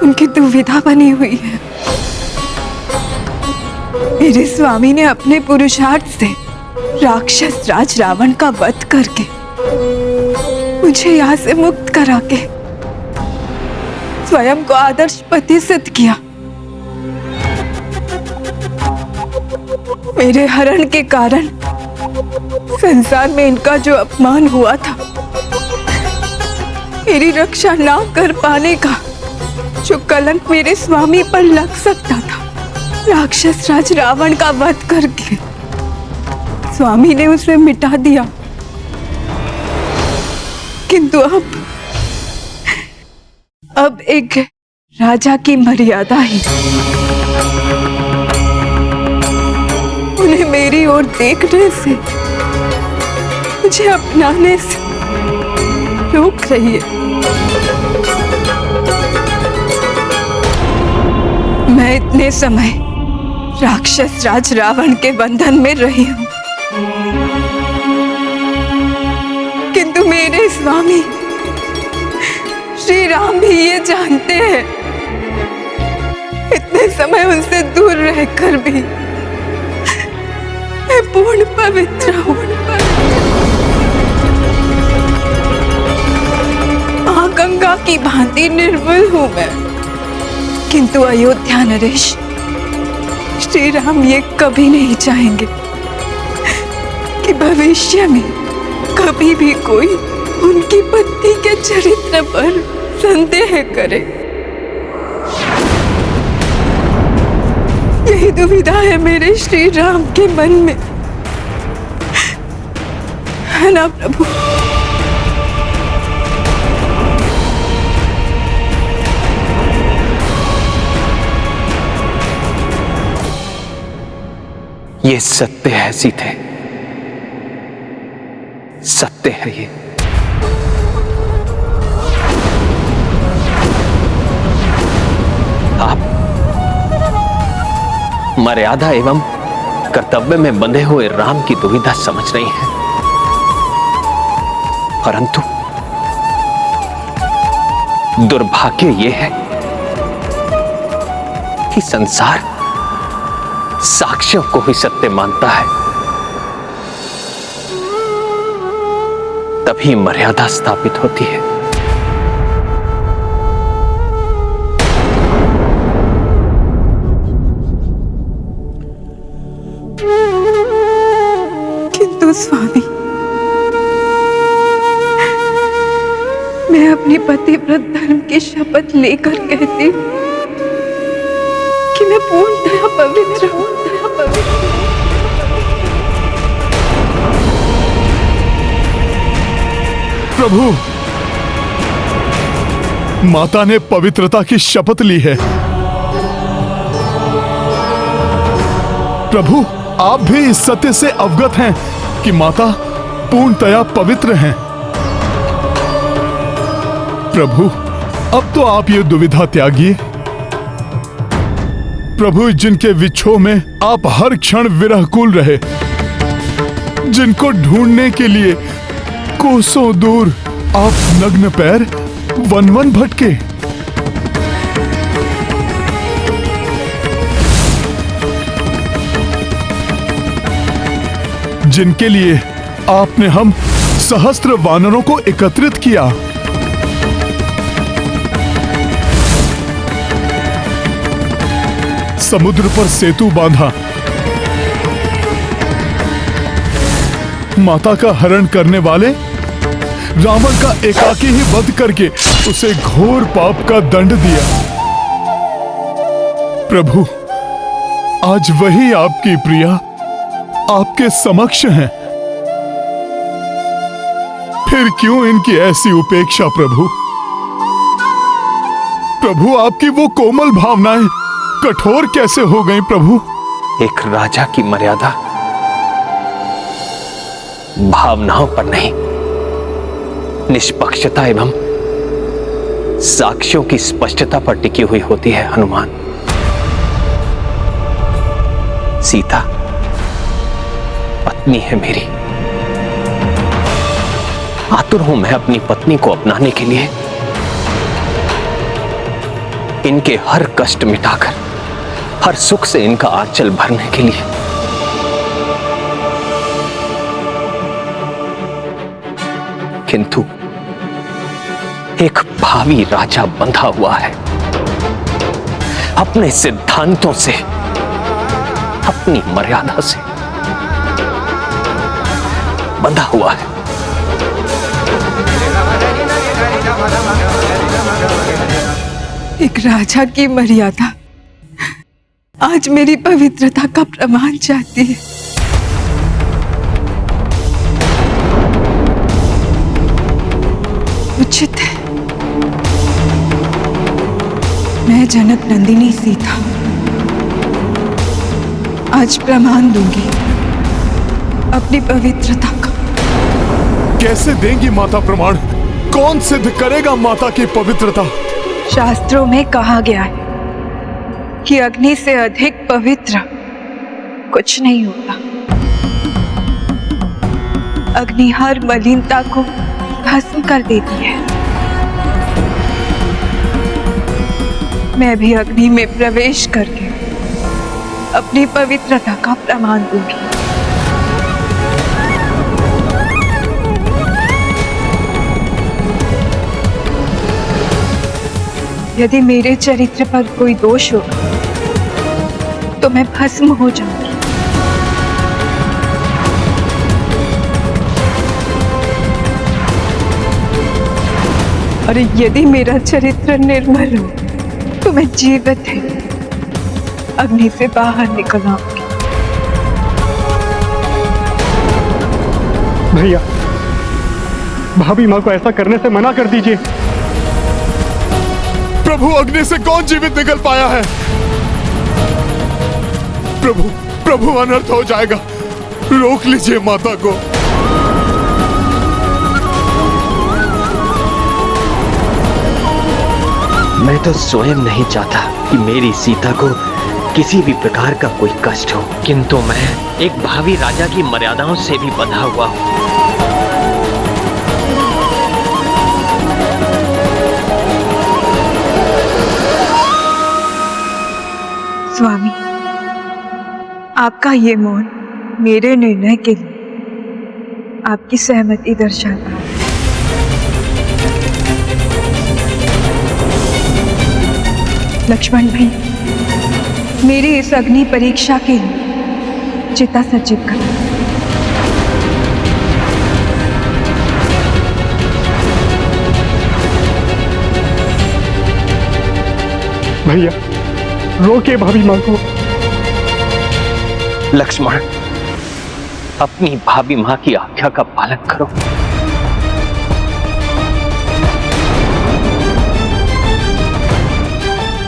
उनकी दुविधा बनी हुई है। मेरे स्वामी ने अपने पुरुषार्थ से राक्षस राज रावण का वध करके मुझे यहाँ से मुक्त करा के स्वयं को आदर्श पति सिद्ध किया। मेरे हरण के कारण संसार में इनका जो अपमान हुआ था, मेरी रक्षा ना कर पाने का जो कलंक मेरे स्वामी पर लग सकता था, राक्षस राज रावण का वध करके स्वामी ने उसे मिटा दिया। किंतु अब एक राजा की मर्यादा ही उन्हें मेरी ओर देखने से, मुझे अपनाने से रोक रही है। मैं इतने समय राक्षस राज रावण के बंधन में रही हूं, किंतु मेरे स्वामी श्री राम भी ये जानते हैं, इतने समय उनसे दूर रहकर भी मैं पूर्ण पवित्र हूं। मां गंगा की भांति निर्मल हूं मैं, किंतु अयोध्या नरेश श्री राम ये कभी नहीं चाहेंगे कि भविष्य में कभी भी कोई उनकी पत्नी के चरित्र पर संदेह करे। यही दुविधा है मेरे श्री राम के मन में, है ना प्रभु? ये सत्य है सीते, सत्य है ये। आप मर्यादा एवं कर्तव्य में बंधे हुए राम की दुविधा समझ रही हैं, परंतु दुर्भाग्य ये है कि संसार साक्ष्यों को ही सत्य मानता है, तभी मर्यादा स्थापित होती है। किंतु स्वामी, मैं अपनी पतिव्रत धर्म की शपथ लेकर कहती हूँ कि मैं पूर्णतः पवित्र हूँ। प्रभु, माता ने पवित्रता की शपथ ली है। प्रभु, आप भी इस सत्य से अवगत हैं कि माता पूर्णतया पवित्र हैं। प्रभु, अब तो आप ये दुविधा त्यागिए। प्रभु, जिनके विछोह में आप हर क्षण विरहकुल रहे, जिनको ढूंढने के लिए कोसों दूर आप नग्न पैर वन वन भटके, जिनके लिए आपने हम सहस्त्र वानरों को एकत्रित किया, समुद्र पर सेतु बांधा, माता का हरण करने वाले रावण का एकाकी ही वध करके उसे घोर पाप का दंड दिया। प्रभु, आज वही आपकी प्रिया आपके समक्ष हैं, फिर क्यों इनकी ऐसी उपेक्षा प्रभु? प्रभु आपकी वो कोमल भावनाएं कठोर कैसे हो गई प्रभु? एक राजा की मर्यादा भावनाओं पर नहीं, निष्पक्षता एवं साक्ष्यों की स्पष्टता पर टिकी हुई होती है हनुमान। सीता पत्नी है मेरी, आतुर हूं मैं अपनी पत्नी को अपनाने के लिए, इनके हर कष्ट मिटाकर हर सुख से इनका आंचल भरने के लिए। किंतु एक भावी राजा बंधा हुआ है, अपने सिद्धांतों से, अपनी मर्यादा से बंधा हुआ है। एक राजा की मर्यादा आज मेरी पवित्रता का प्रमाण चाहती है। उचित है, मैं जनक नंदिनी सीता आज प्रमाण दूंगी अपनी पवित्रता का। कैसे देंगी माता प्रमाण? कौन सिद्ध करेगा माता की पवित्रता? शास्त्रों में कहा गया है कि अग्नि से अधिक पवित्र कुछ नहीं होता। अग्नि हर मलिनता को भस्म कर देती है। मैं भी अग्नि में प्रवेश करके अपनी पवित्रता का प्रमाण दूंगी। यदि मेरे चरित्र पर कोई दोष हो तो मैं भस्म हो जाऊंगी। और यदि मेरा चरित्र निर्मल हो तो मैं जीवित है अग्नि से बाहर निकल आऊंगी। भैया, भाभी माँ को ऐसा करने से मना कर दीजिए। प्रभु, अग्नि से कौन जीवित निकल पाया है? प्रभु, प्रभु अनर्थ हो जाएगा, रोक लीजिए माता को। मैं तो स्वयं नहीं चाहता कि मेरी सीता को किसी भी प्रकार का कोई कष्ट हो, किंतु मैं एक भावी राजा की मर्यादाओं से भी बंधा हुआ हूं। स्वामी, आपका ये मौन मेरे निर्णय के लिए आपकी सहमति दर्शाता है। लक्ष्मण भाई, मेरी इस अग्नि परीक्षा के लिए चिता सज्जित करो। भैया, रोके भाभी माँ को। लक्ष्मण, अपनी भाभी माँ की आज्ञा का पालन करो।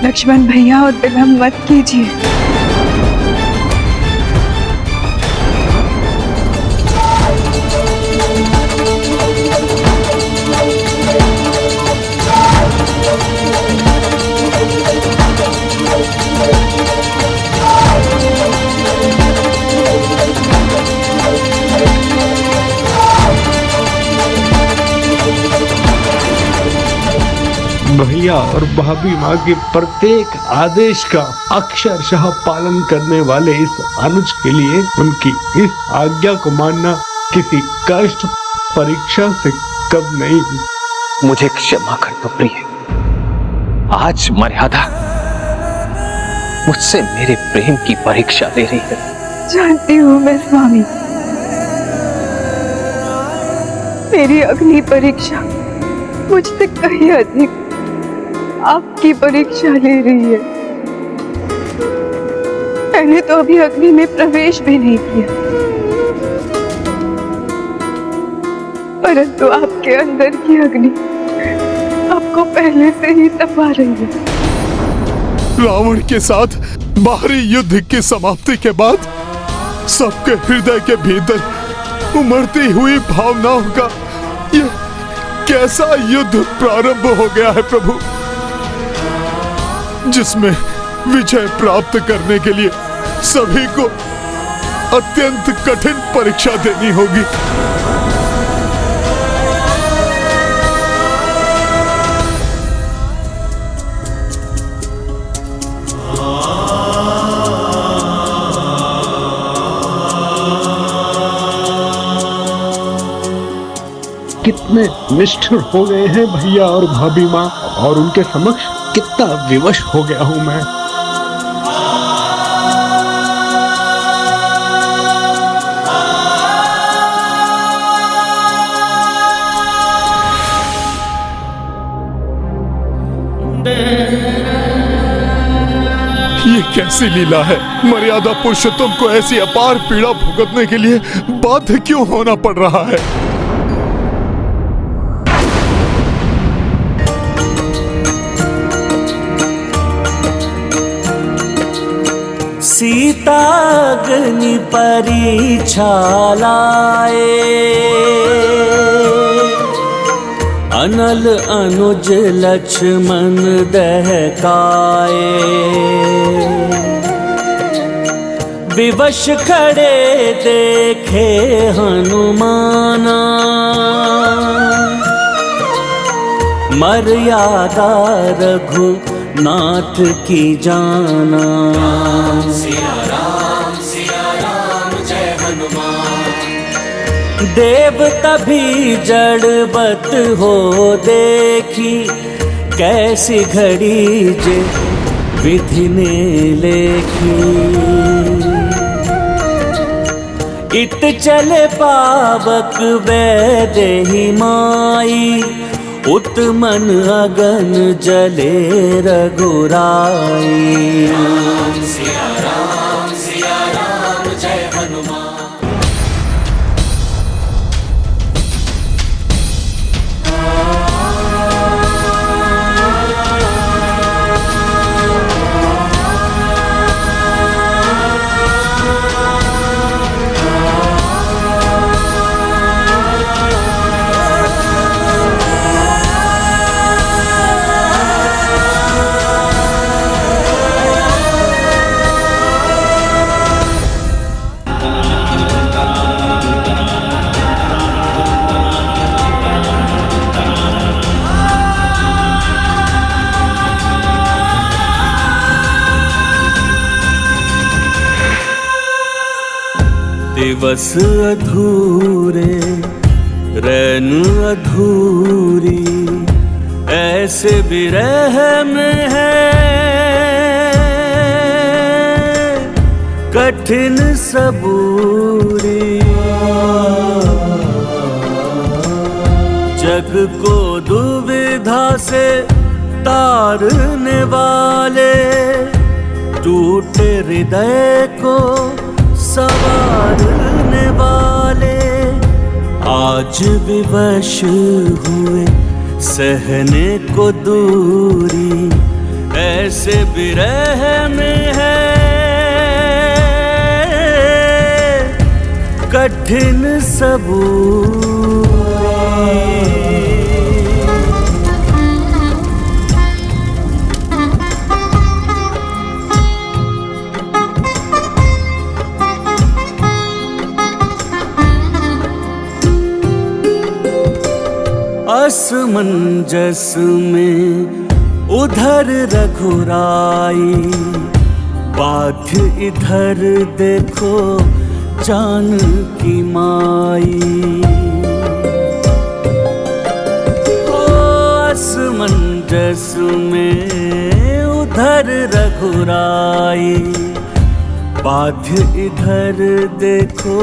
लक्ष्मण भैया, और विलंब मत कीजिए। भैया और भाभी माँ के प्रत्येक आदेश का अक्षरशः पालन करने वाले इस अनुज के लिए उनकी इस आज्ञा को मानना किसी कष्ट परीक्षा से कम नहीं। मुझे क्षमा कर दो प्रिय, आज मर्यादा मुझसे मेरे प्रेम की परीक्षा ले रही है। जानती हूँ मैं स्वामी, मेरी अग्नि परीक्षा मुझसे कहीं अधिक आपकी परीक्षा ले रही है। मैंने तो अभी अग्नि में प्रवेश भी नहीं किया, परंतु आपके के अंदर की अग्नि आपको पहले से ही तपा रही है। रावण के साथ बाहरी युद्ध की समाप्ति के बाद सबके हृदय के भीतर उमड़ती हुई भावनाओं का यह कैसा युद्ध प्रारंभ हो गया है प्रभु, जिसमें विजय प्राप्त करने के लिए सभी को अत्यंत कठिन परीक्षा देनी होगी। कितने निष्ठुर हो गए हैं भैया और भाभी माँ, और उनके समक्ष कितना विवश हो गया हूं मैं। ये कैसी लीला है? मर्यादा पुरुषोत्तम को ऐसी अपार पीड़ा भुगतने के लिए बाध्य क्यों होना पड़ रहा है? सीता अग्नि परीक्षा लाए, अनल अनुज लक्ष्मण दहकाए। विवश खड़े देखे हनुमाना, मर्यादा रघुनाथ की जाना। सिया राम जय हनुमान। देव तभी जड़बत हो देखी, कैसी घड़ी जे विधि ने लेखी। इत चले पावक वैदेही माई, उत मन अगन जले रघुराई। सिया राम जय हनुमान। दिवस अधूरे रैन अधूरी, ऐसे विरह में है कठिन सबूरी। जग को दुविधा से तारने वाले, टूटे हृदय को संवारने वाले। आज विवश हुए सहने को दूरी, ऐसे विरह में है कठिन सबूरी। असमंजस में उधर रघुराई, बाध्य इधर देखो जानकी माई। असमंजस में उधर रघुराई, बाध्य इधर देखो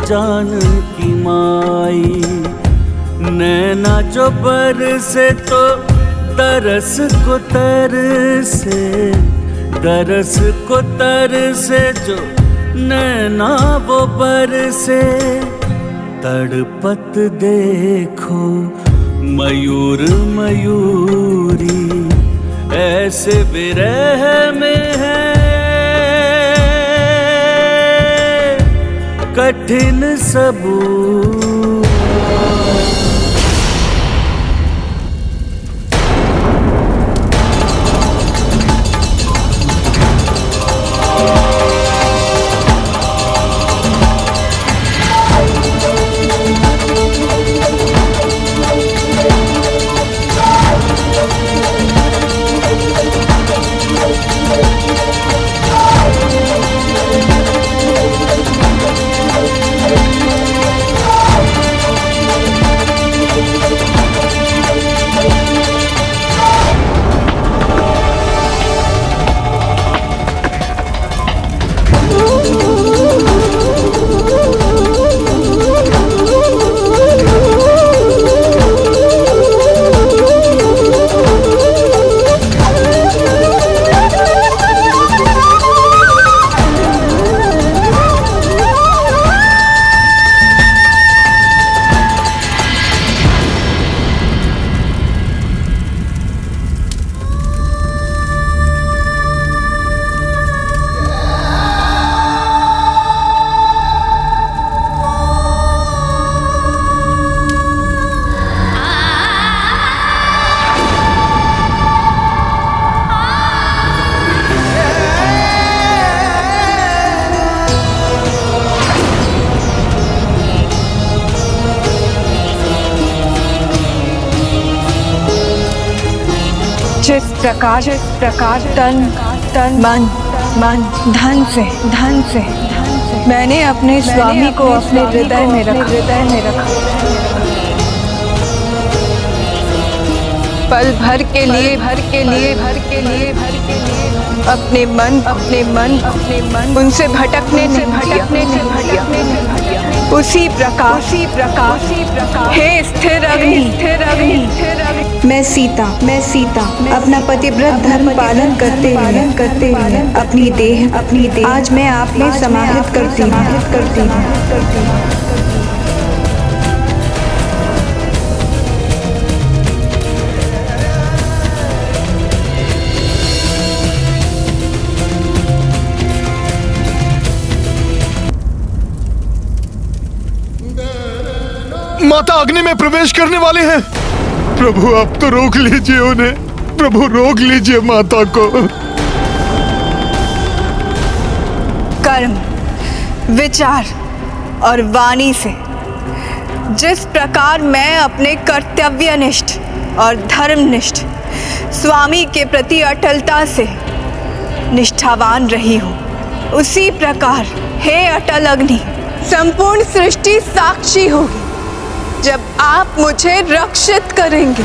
जानकी माई। नैना जो बरसे तो तरस को तरसे, तरस को तरसे जो नैना वो बरसे। तड़पत देखो मयूर मयूरी, ऐसे विरह में है कठिन सबूर। जिस प्रकार तन मन धन से मैंने अपने स्वामी को अपने हृदय में रखा। पल भर के लिए अपने मन उनसे भटकने नहीं दिया। उसी प्रकार हे स्थिर अग्नि, मैं सीता अपना पतिव्रत धर्म पालन करते हुए अपनी देह आज मैं आप में समाहित करती हूँ। माता अग्नि में प्रवेश करने वाले हैं। प्रभु आप तो रोक लीजिए उन्हें, प्रभु रोक लीजिए माता को। कर्म, विचार और वाणी से जिस प्रकार मैं अपने कर्तव्यनिष्ठ और धर्मनिष्ठ स्वामी के प्रति अटलता से निष्ठावान रही हूँ, उसी प्रकार हे अटल अग्नि, संपूर्ण सृष्टि साक्षी होगी जब आप मुझे रक्षित करेंगे।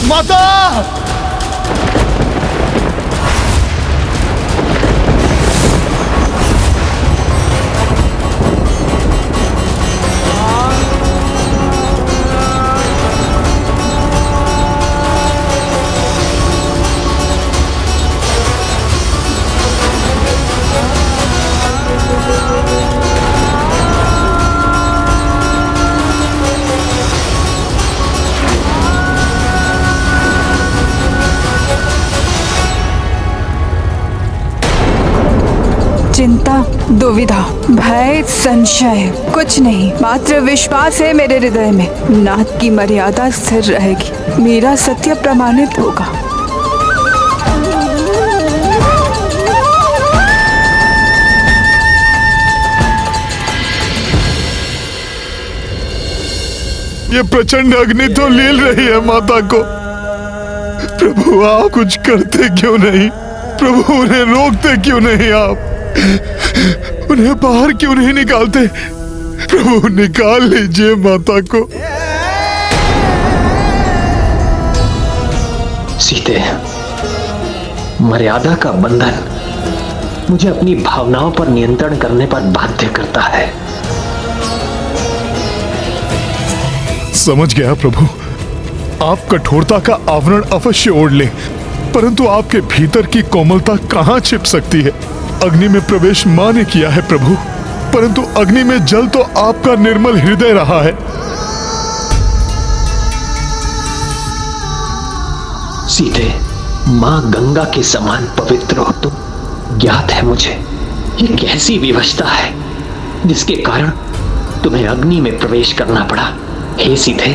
माता! चिंता, दुविधा, भय, संशय कुछ नहीं, मात्र विश्वास है मेरे हृदय में। नाथ की मर्यादा स्थिर रहेगी, मेरा सत्य प्रमाणित होगा। ये प्रचंड अग्नि तो लील रही है माता को। प्रभु आप कुछ करते क्यों नहीं? प्रभु उन्हें रोकते क्यों नहीं? आप उन्हें बाहर क्यों नहीं निकालते? प्रभु निकाल लीजिए माता को। सीते, मर्यादा का बंधन मुझे अपनी भावनाओं पर नियंत्रण करने पर बाध्य करता है। समझ गया प्रभु, आप कठोरता का आवरण अवश्य ओढ़ लें, परंतु आपके भीतर की कोमलता कहाँ छिप सकती है? अग्नि में प्रवेश मां ने किया है प्रभु, परंतु अग्नि में जल तो आपका निर्मल हृदय रहा है। सीते, माँ गंगा के समान पवित्र हो तुम। ज्ञात है मुझे ये कैसी विवशता है जिसके कारण तुम्हें अग्नि में प्रवेश करना पड़ा। हे सीते,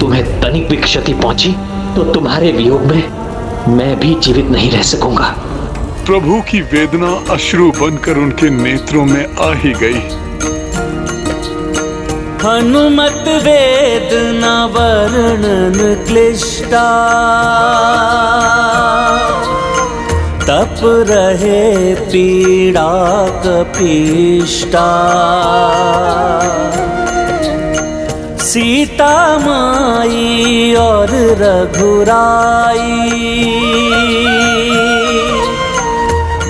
तुम्हें तनिक भी क्षति पहुंची तो तुम्हारे वियोग में मैं भी जीवित नहीं रह सकूंगा। प्रभु की वेदना अश्रु बनकर उनके नेत्रों में आ ही गई। हनुमत वेदना वर्णन क्लिष्टा, तप रहे पीड़ा कपिष्टा। सीता माई और रघुराई,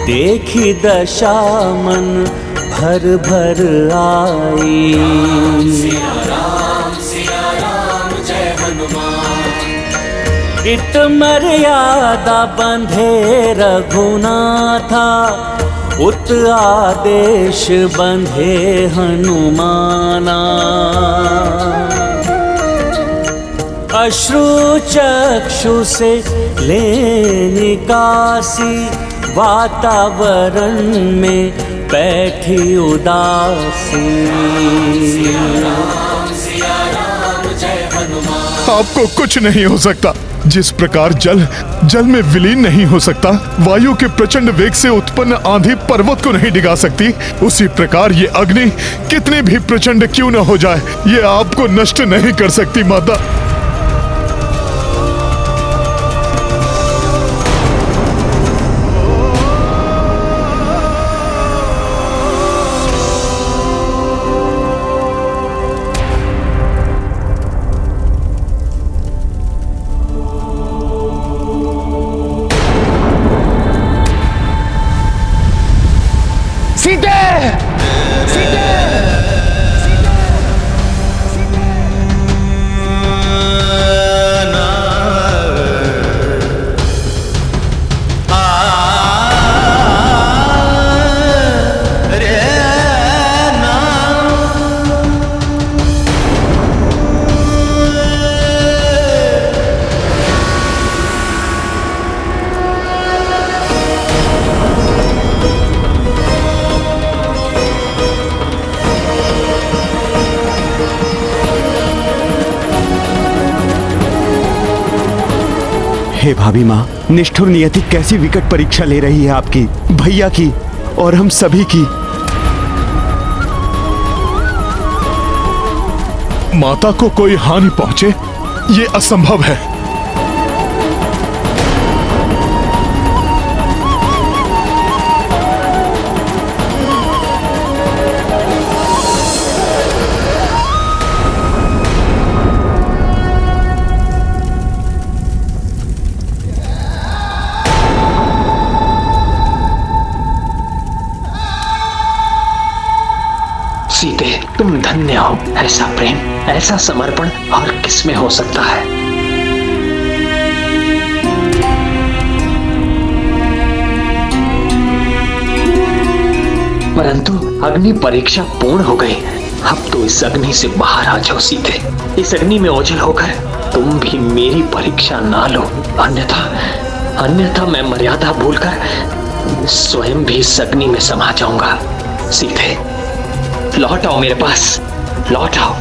देखी दशा मन भर भर आई। सिया राम जय हनुमान। इट मर्यादा बंधे रघुनाथा, उत आदेश बंधे हनुमाना। अश्रु चक्षु से ले निकासी, वातावरण में बैठी उदासी। आपको कुछ नहीं हो सकता। जिस प्रकार जल में विलीन नहीं हो सकता, वायु के प्रचंड वेग से उत्पन्न आंधी पर्वत को नहीं डिगा सकती, उसी प्रकार ये अग्नि कितनी भी प्रचंड क्यों न हो जाए, ये आपको नष्ट नहीं कर सकती माता। हे भाभी माँ, निष्ठुर नियति कैसी विकट परीक्षा ले रही है आपकी, भैया की और हम सभी की। माता को कोई हानि पहुंचे ये असंभव है। सीते, तुम धन्य हो। ऐसा प्रेम, ऐसा समर्पण और किसमें हो सकता है। परंतु अग्नि परीक्षा पूर्ण हो गई। अब तो इस अग्नि से बाहर आ जाओ सीते। इस अग्नि में ओझल होकर तुम भी मेरी परीक्षा ना लो, अन्यथा मैं मर्यादा भूलकर स्वयं भी इस अग्नि में समा जाऊंगा। सीते, लौट आओ मेरे पास, लौट आओ।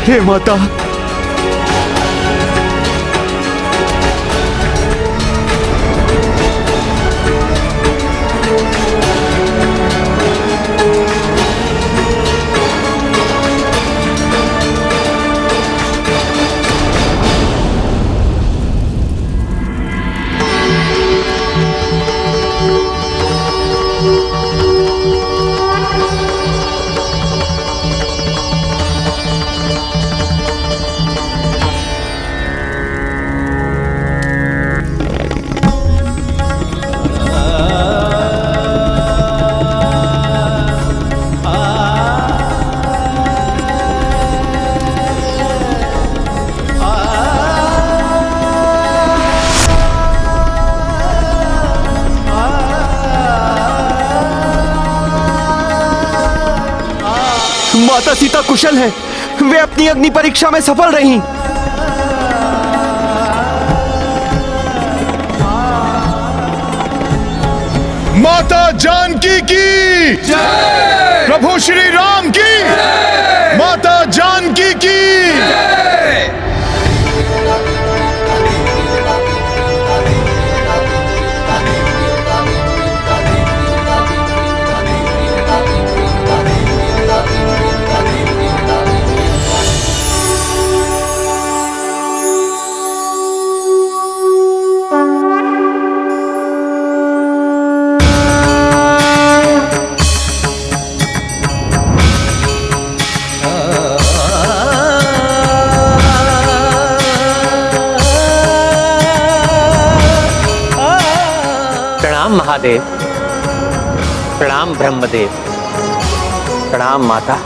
हे माता, माता सीता कुशल हैं। वे अपनी अग्नि परीक्षा में सफल रहीं। माता जानकी की जय, प्रभु श्री राम की जय, माता जानकी की जय। प्रणाम महादेव, प्रणाम ब्रह्मदेव, प्रणाम माता,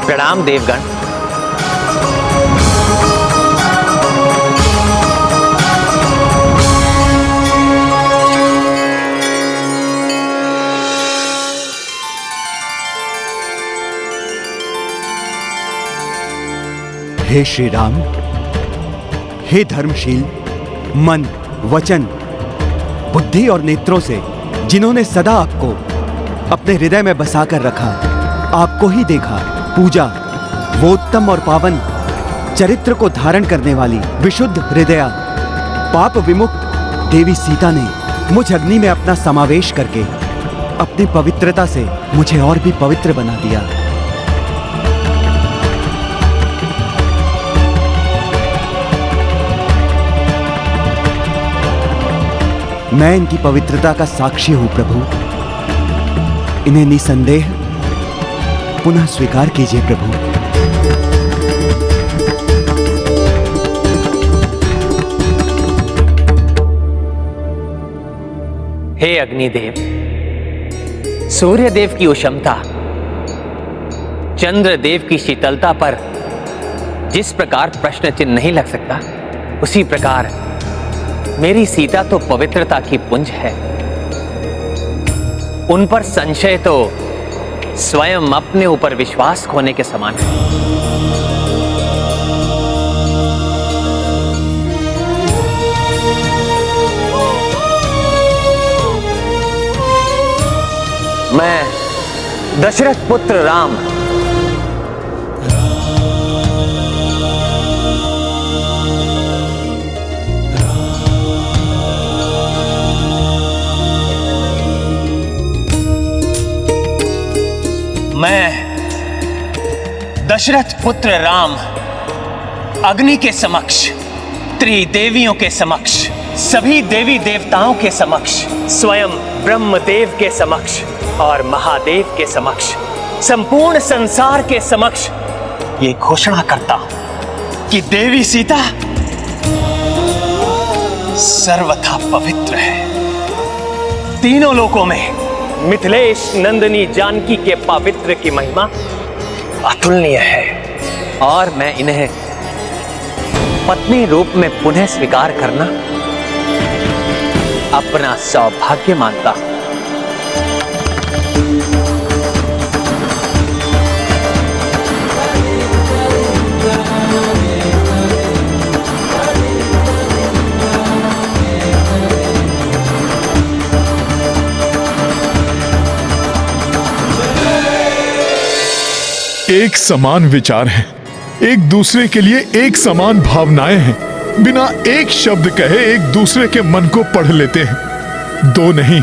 प्रणाम देवगण। हे श्री राम, हे धर्मशील मन, वचन, बुद्धि और नेत्रों से जिन्होंने सदा आपको अपने हृदय में बसाकर रखा, आपको ही देखा, पूजा, वो उत्तम और पावन चरित्र को धारण करने वाली विशुद्ध हृदया, पाप विमुक्त देवी सीता ने मुझ अग्नि में अपना समावेश करके अपनी पवित्रता से मुझे और भी पवित्र बना दिया। मैं इनकी पवित्रता का साक्षी हूं प्रभु। इन्हें निसंदेह पुनः स्वीकार कीजिए प्रभु। हे अग्निदेव, सूर्यदेव की उष्णता, चंद्रदेव की शीतलता पर जिस प्रकार प्रश्न चिन्ह नहीं लग सकता, उसी प्रकार मेरी सीता तो पवित्रता की पुंज है। उन पर संशय तो स्वयं अपने ऊपर विश्वास खोने के समान है। मैं दशरथ पुत्र राम दशरथ पुत्र राम अग्नि के समक्ष, त्रिदेवियों के समक्ष, सभी देवी देवताओं के समक्ष, स्वयं ब्रह्मदेव के समक्ष और महादेव के समक्ष, संपूर्ण संसार के समक्ष ये घोषणा करता हूं कि देवी सीता सर्वथा पवित्र है। तीनों लोकों में मिथिलेश नंदिनी जानकी के पवित्र की महिमा अतुलनीय है और मैं इन्हें पत्नी रूप में पुनः स्वीकार करना अपना सौभाग्य मानता हूं। एक समान विचार है, एक दूसरे के लिए एक समान भावनाएं हैं। बिना एक शब्द कहे एक दूसरे के मन को पढ़ लेते हैं। दो नहीं,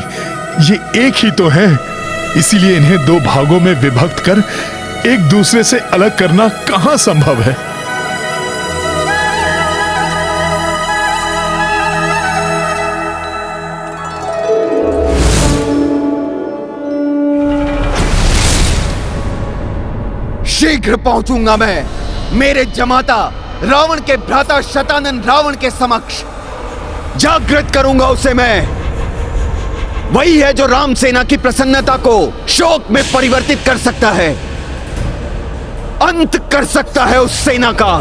ये एक ही तो है। इसीलिए इन्हें दो भागों में विभक्त कर एक दूसरे से अलग करना कहां संभव है। शीघ्र पहुंचूंगा मैं मेरे जमाता रावण के भ्राता शतानन रावण के समक्ष। जागृत करूंगा उसे मैं। वही है जो राम सेना की प्रसन्नता को शोक में परिवर्तित कर सकता है, अंत कर सकता है उस सेना का।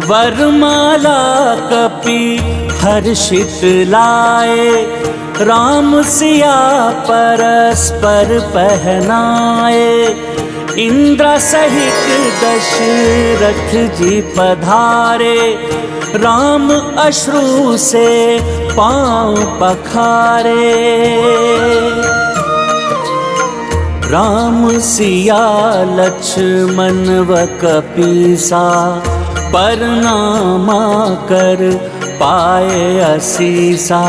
वरमाला कपि हर्षित लाए, राम सिया परस्पर पहनाए। इंद्र सहित दशरथ जी पधारे, राम अश्रु से पांव पखारे। राम सिया लक्ष्मण व कपीसा, परनामा कर पाए असीसा।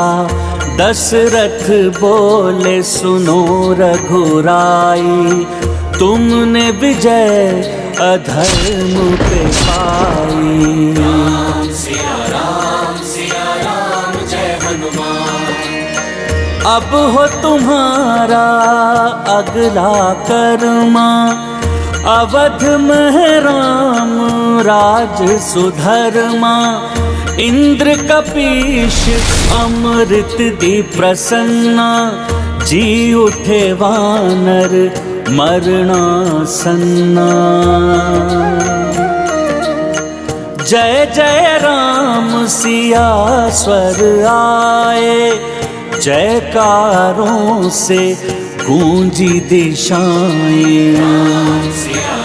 दशरथ बोले सुनो रघुराई, तुमने विजय अधर्म पे पाई। राम सिया राम जय हनुमान। अब हो तुम्हारा अगला कर्मा, अवध में राम राज सुधर्मा। इंद्र कपीश अमृत दी प्रसन्ना, जी उठे वानर मरणासन्ना। जय जय राम सिया स्वर आए, जयकारों से गूंजी दिशाएं। राम सिया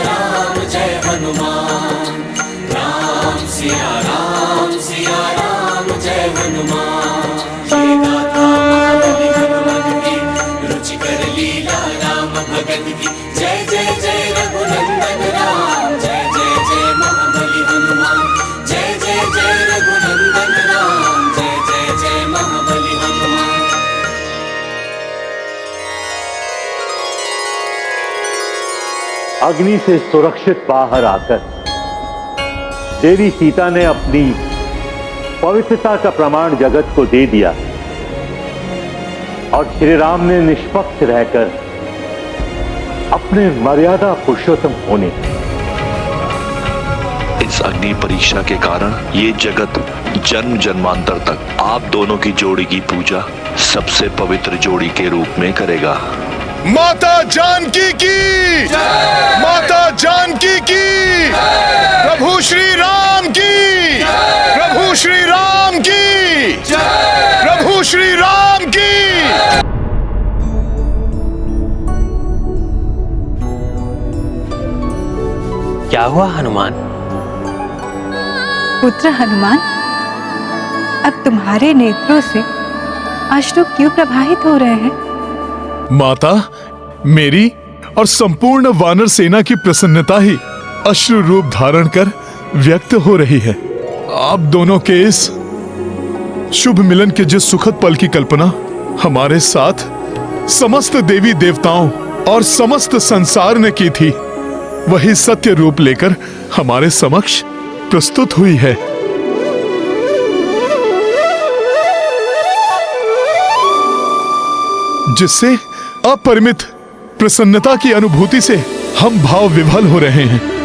राम जय हनुमान। राम सिया राम जय हनुमान। ये गाथा महाबली हनुमत की, रुचिकर लीला राम भगत की। जय जय जय रघुनंदन राम, जय जय जय महाबली हनुमान। जय जय जय रघुनंदन राम, जय जय जय महाबली हनुमान। अग्नि से सुरक्षित बाहर आकर देवी सीता ने अपनी पवित्रता का प्रमाण जगत को दे दिया और श्री राम ने निष्पक्ष रहकर अपने मर्यादा पुरुषोत्तम होने। इस अग्नि परीक्षा के कारण ये जगत जन्म जन्मांतर तक आप दोनों की जोड़ी की पूजा सबसे पवित्र जोड़ी के रूप में करेगा। माता जानकी की, माता जानकी की, प्रभु श्री राम की, प्रभु श्री राम की, प्रभु श्री राम की। क्या हुआ हनुमान? पुत्र हनुमान, अब तुम्हारे नेत्रों से अश्रु क्यों प्रवाहित हो रहे हैं? माता, मेरी और संपूर्ण वानर सेना की प्रसन्नता ही अश्रु रूप धारण कर व्यक्त हो रही है। आप दोनों के इस शुभ मिलन के जिस सुखद पल की कल्पना हमारे साथ समस्त देवी देवताओं और समस्त संसार ने की थी, वही सत्य रूप लेकर हमारे समक्ष प्रस्तुत हुई है। जिससे अपरिमित प्रसन्नता की अनुभूति से हम भाव विभल हो रहे हैं।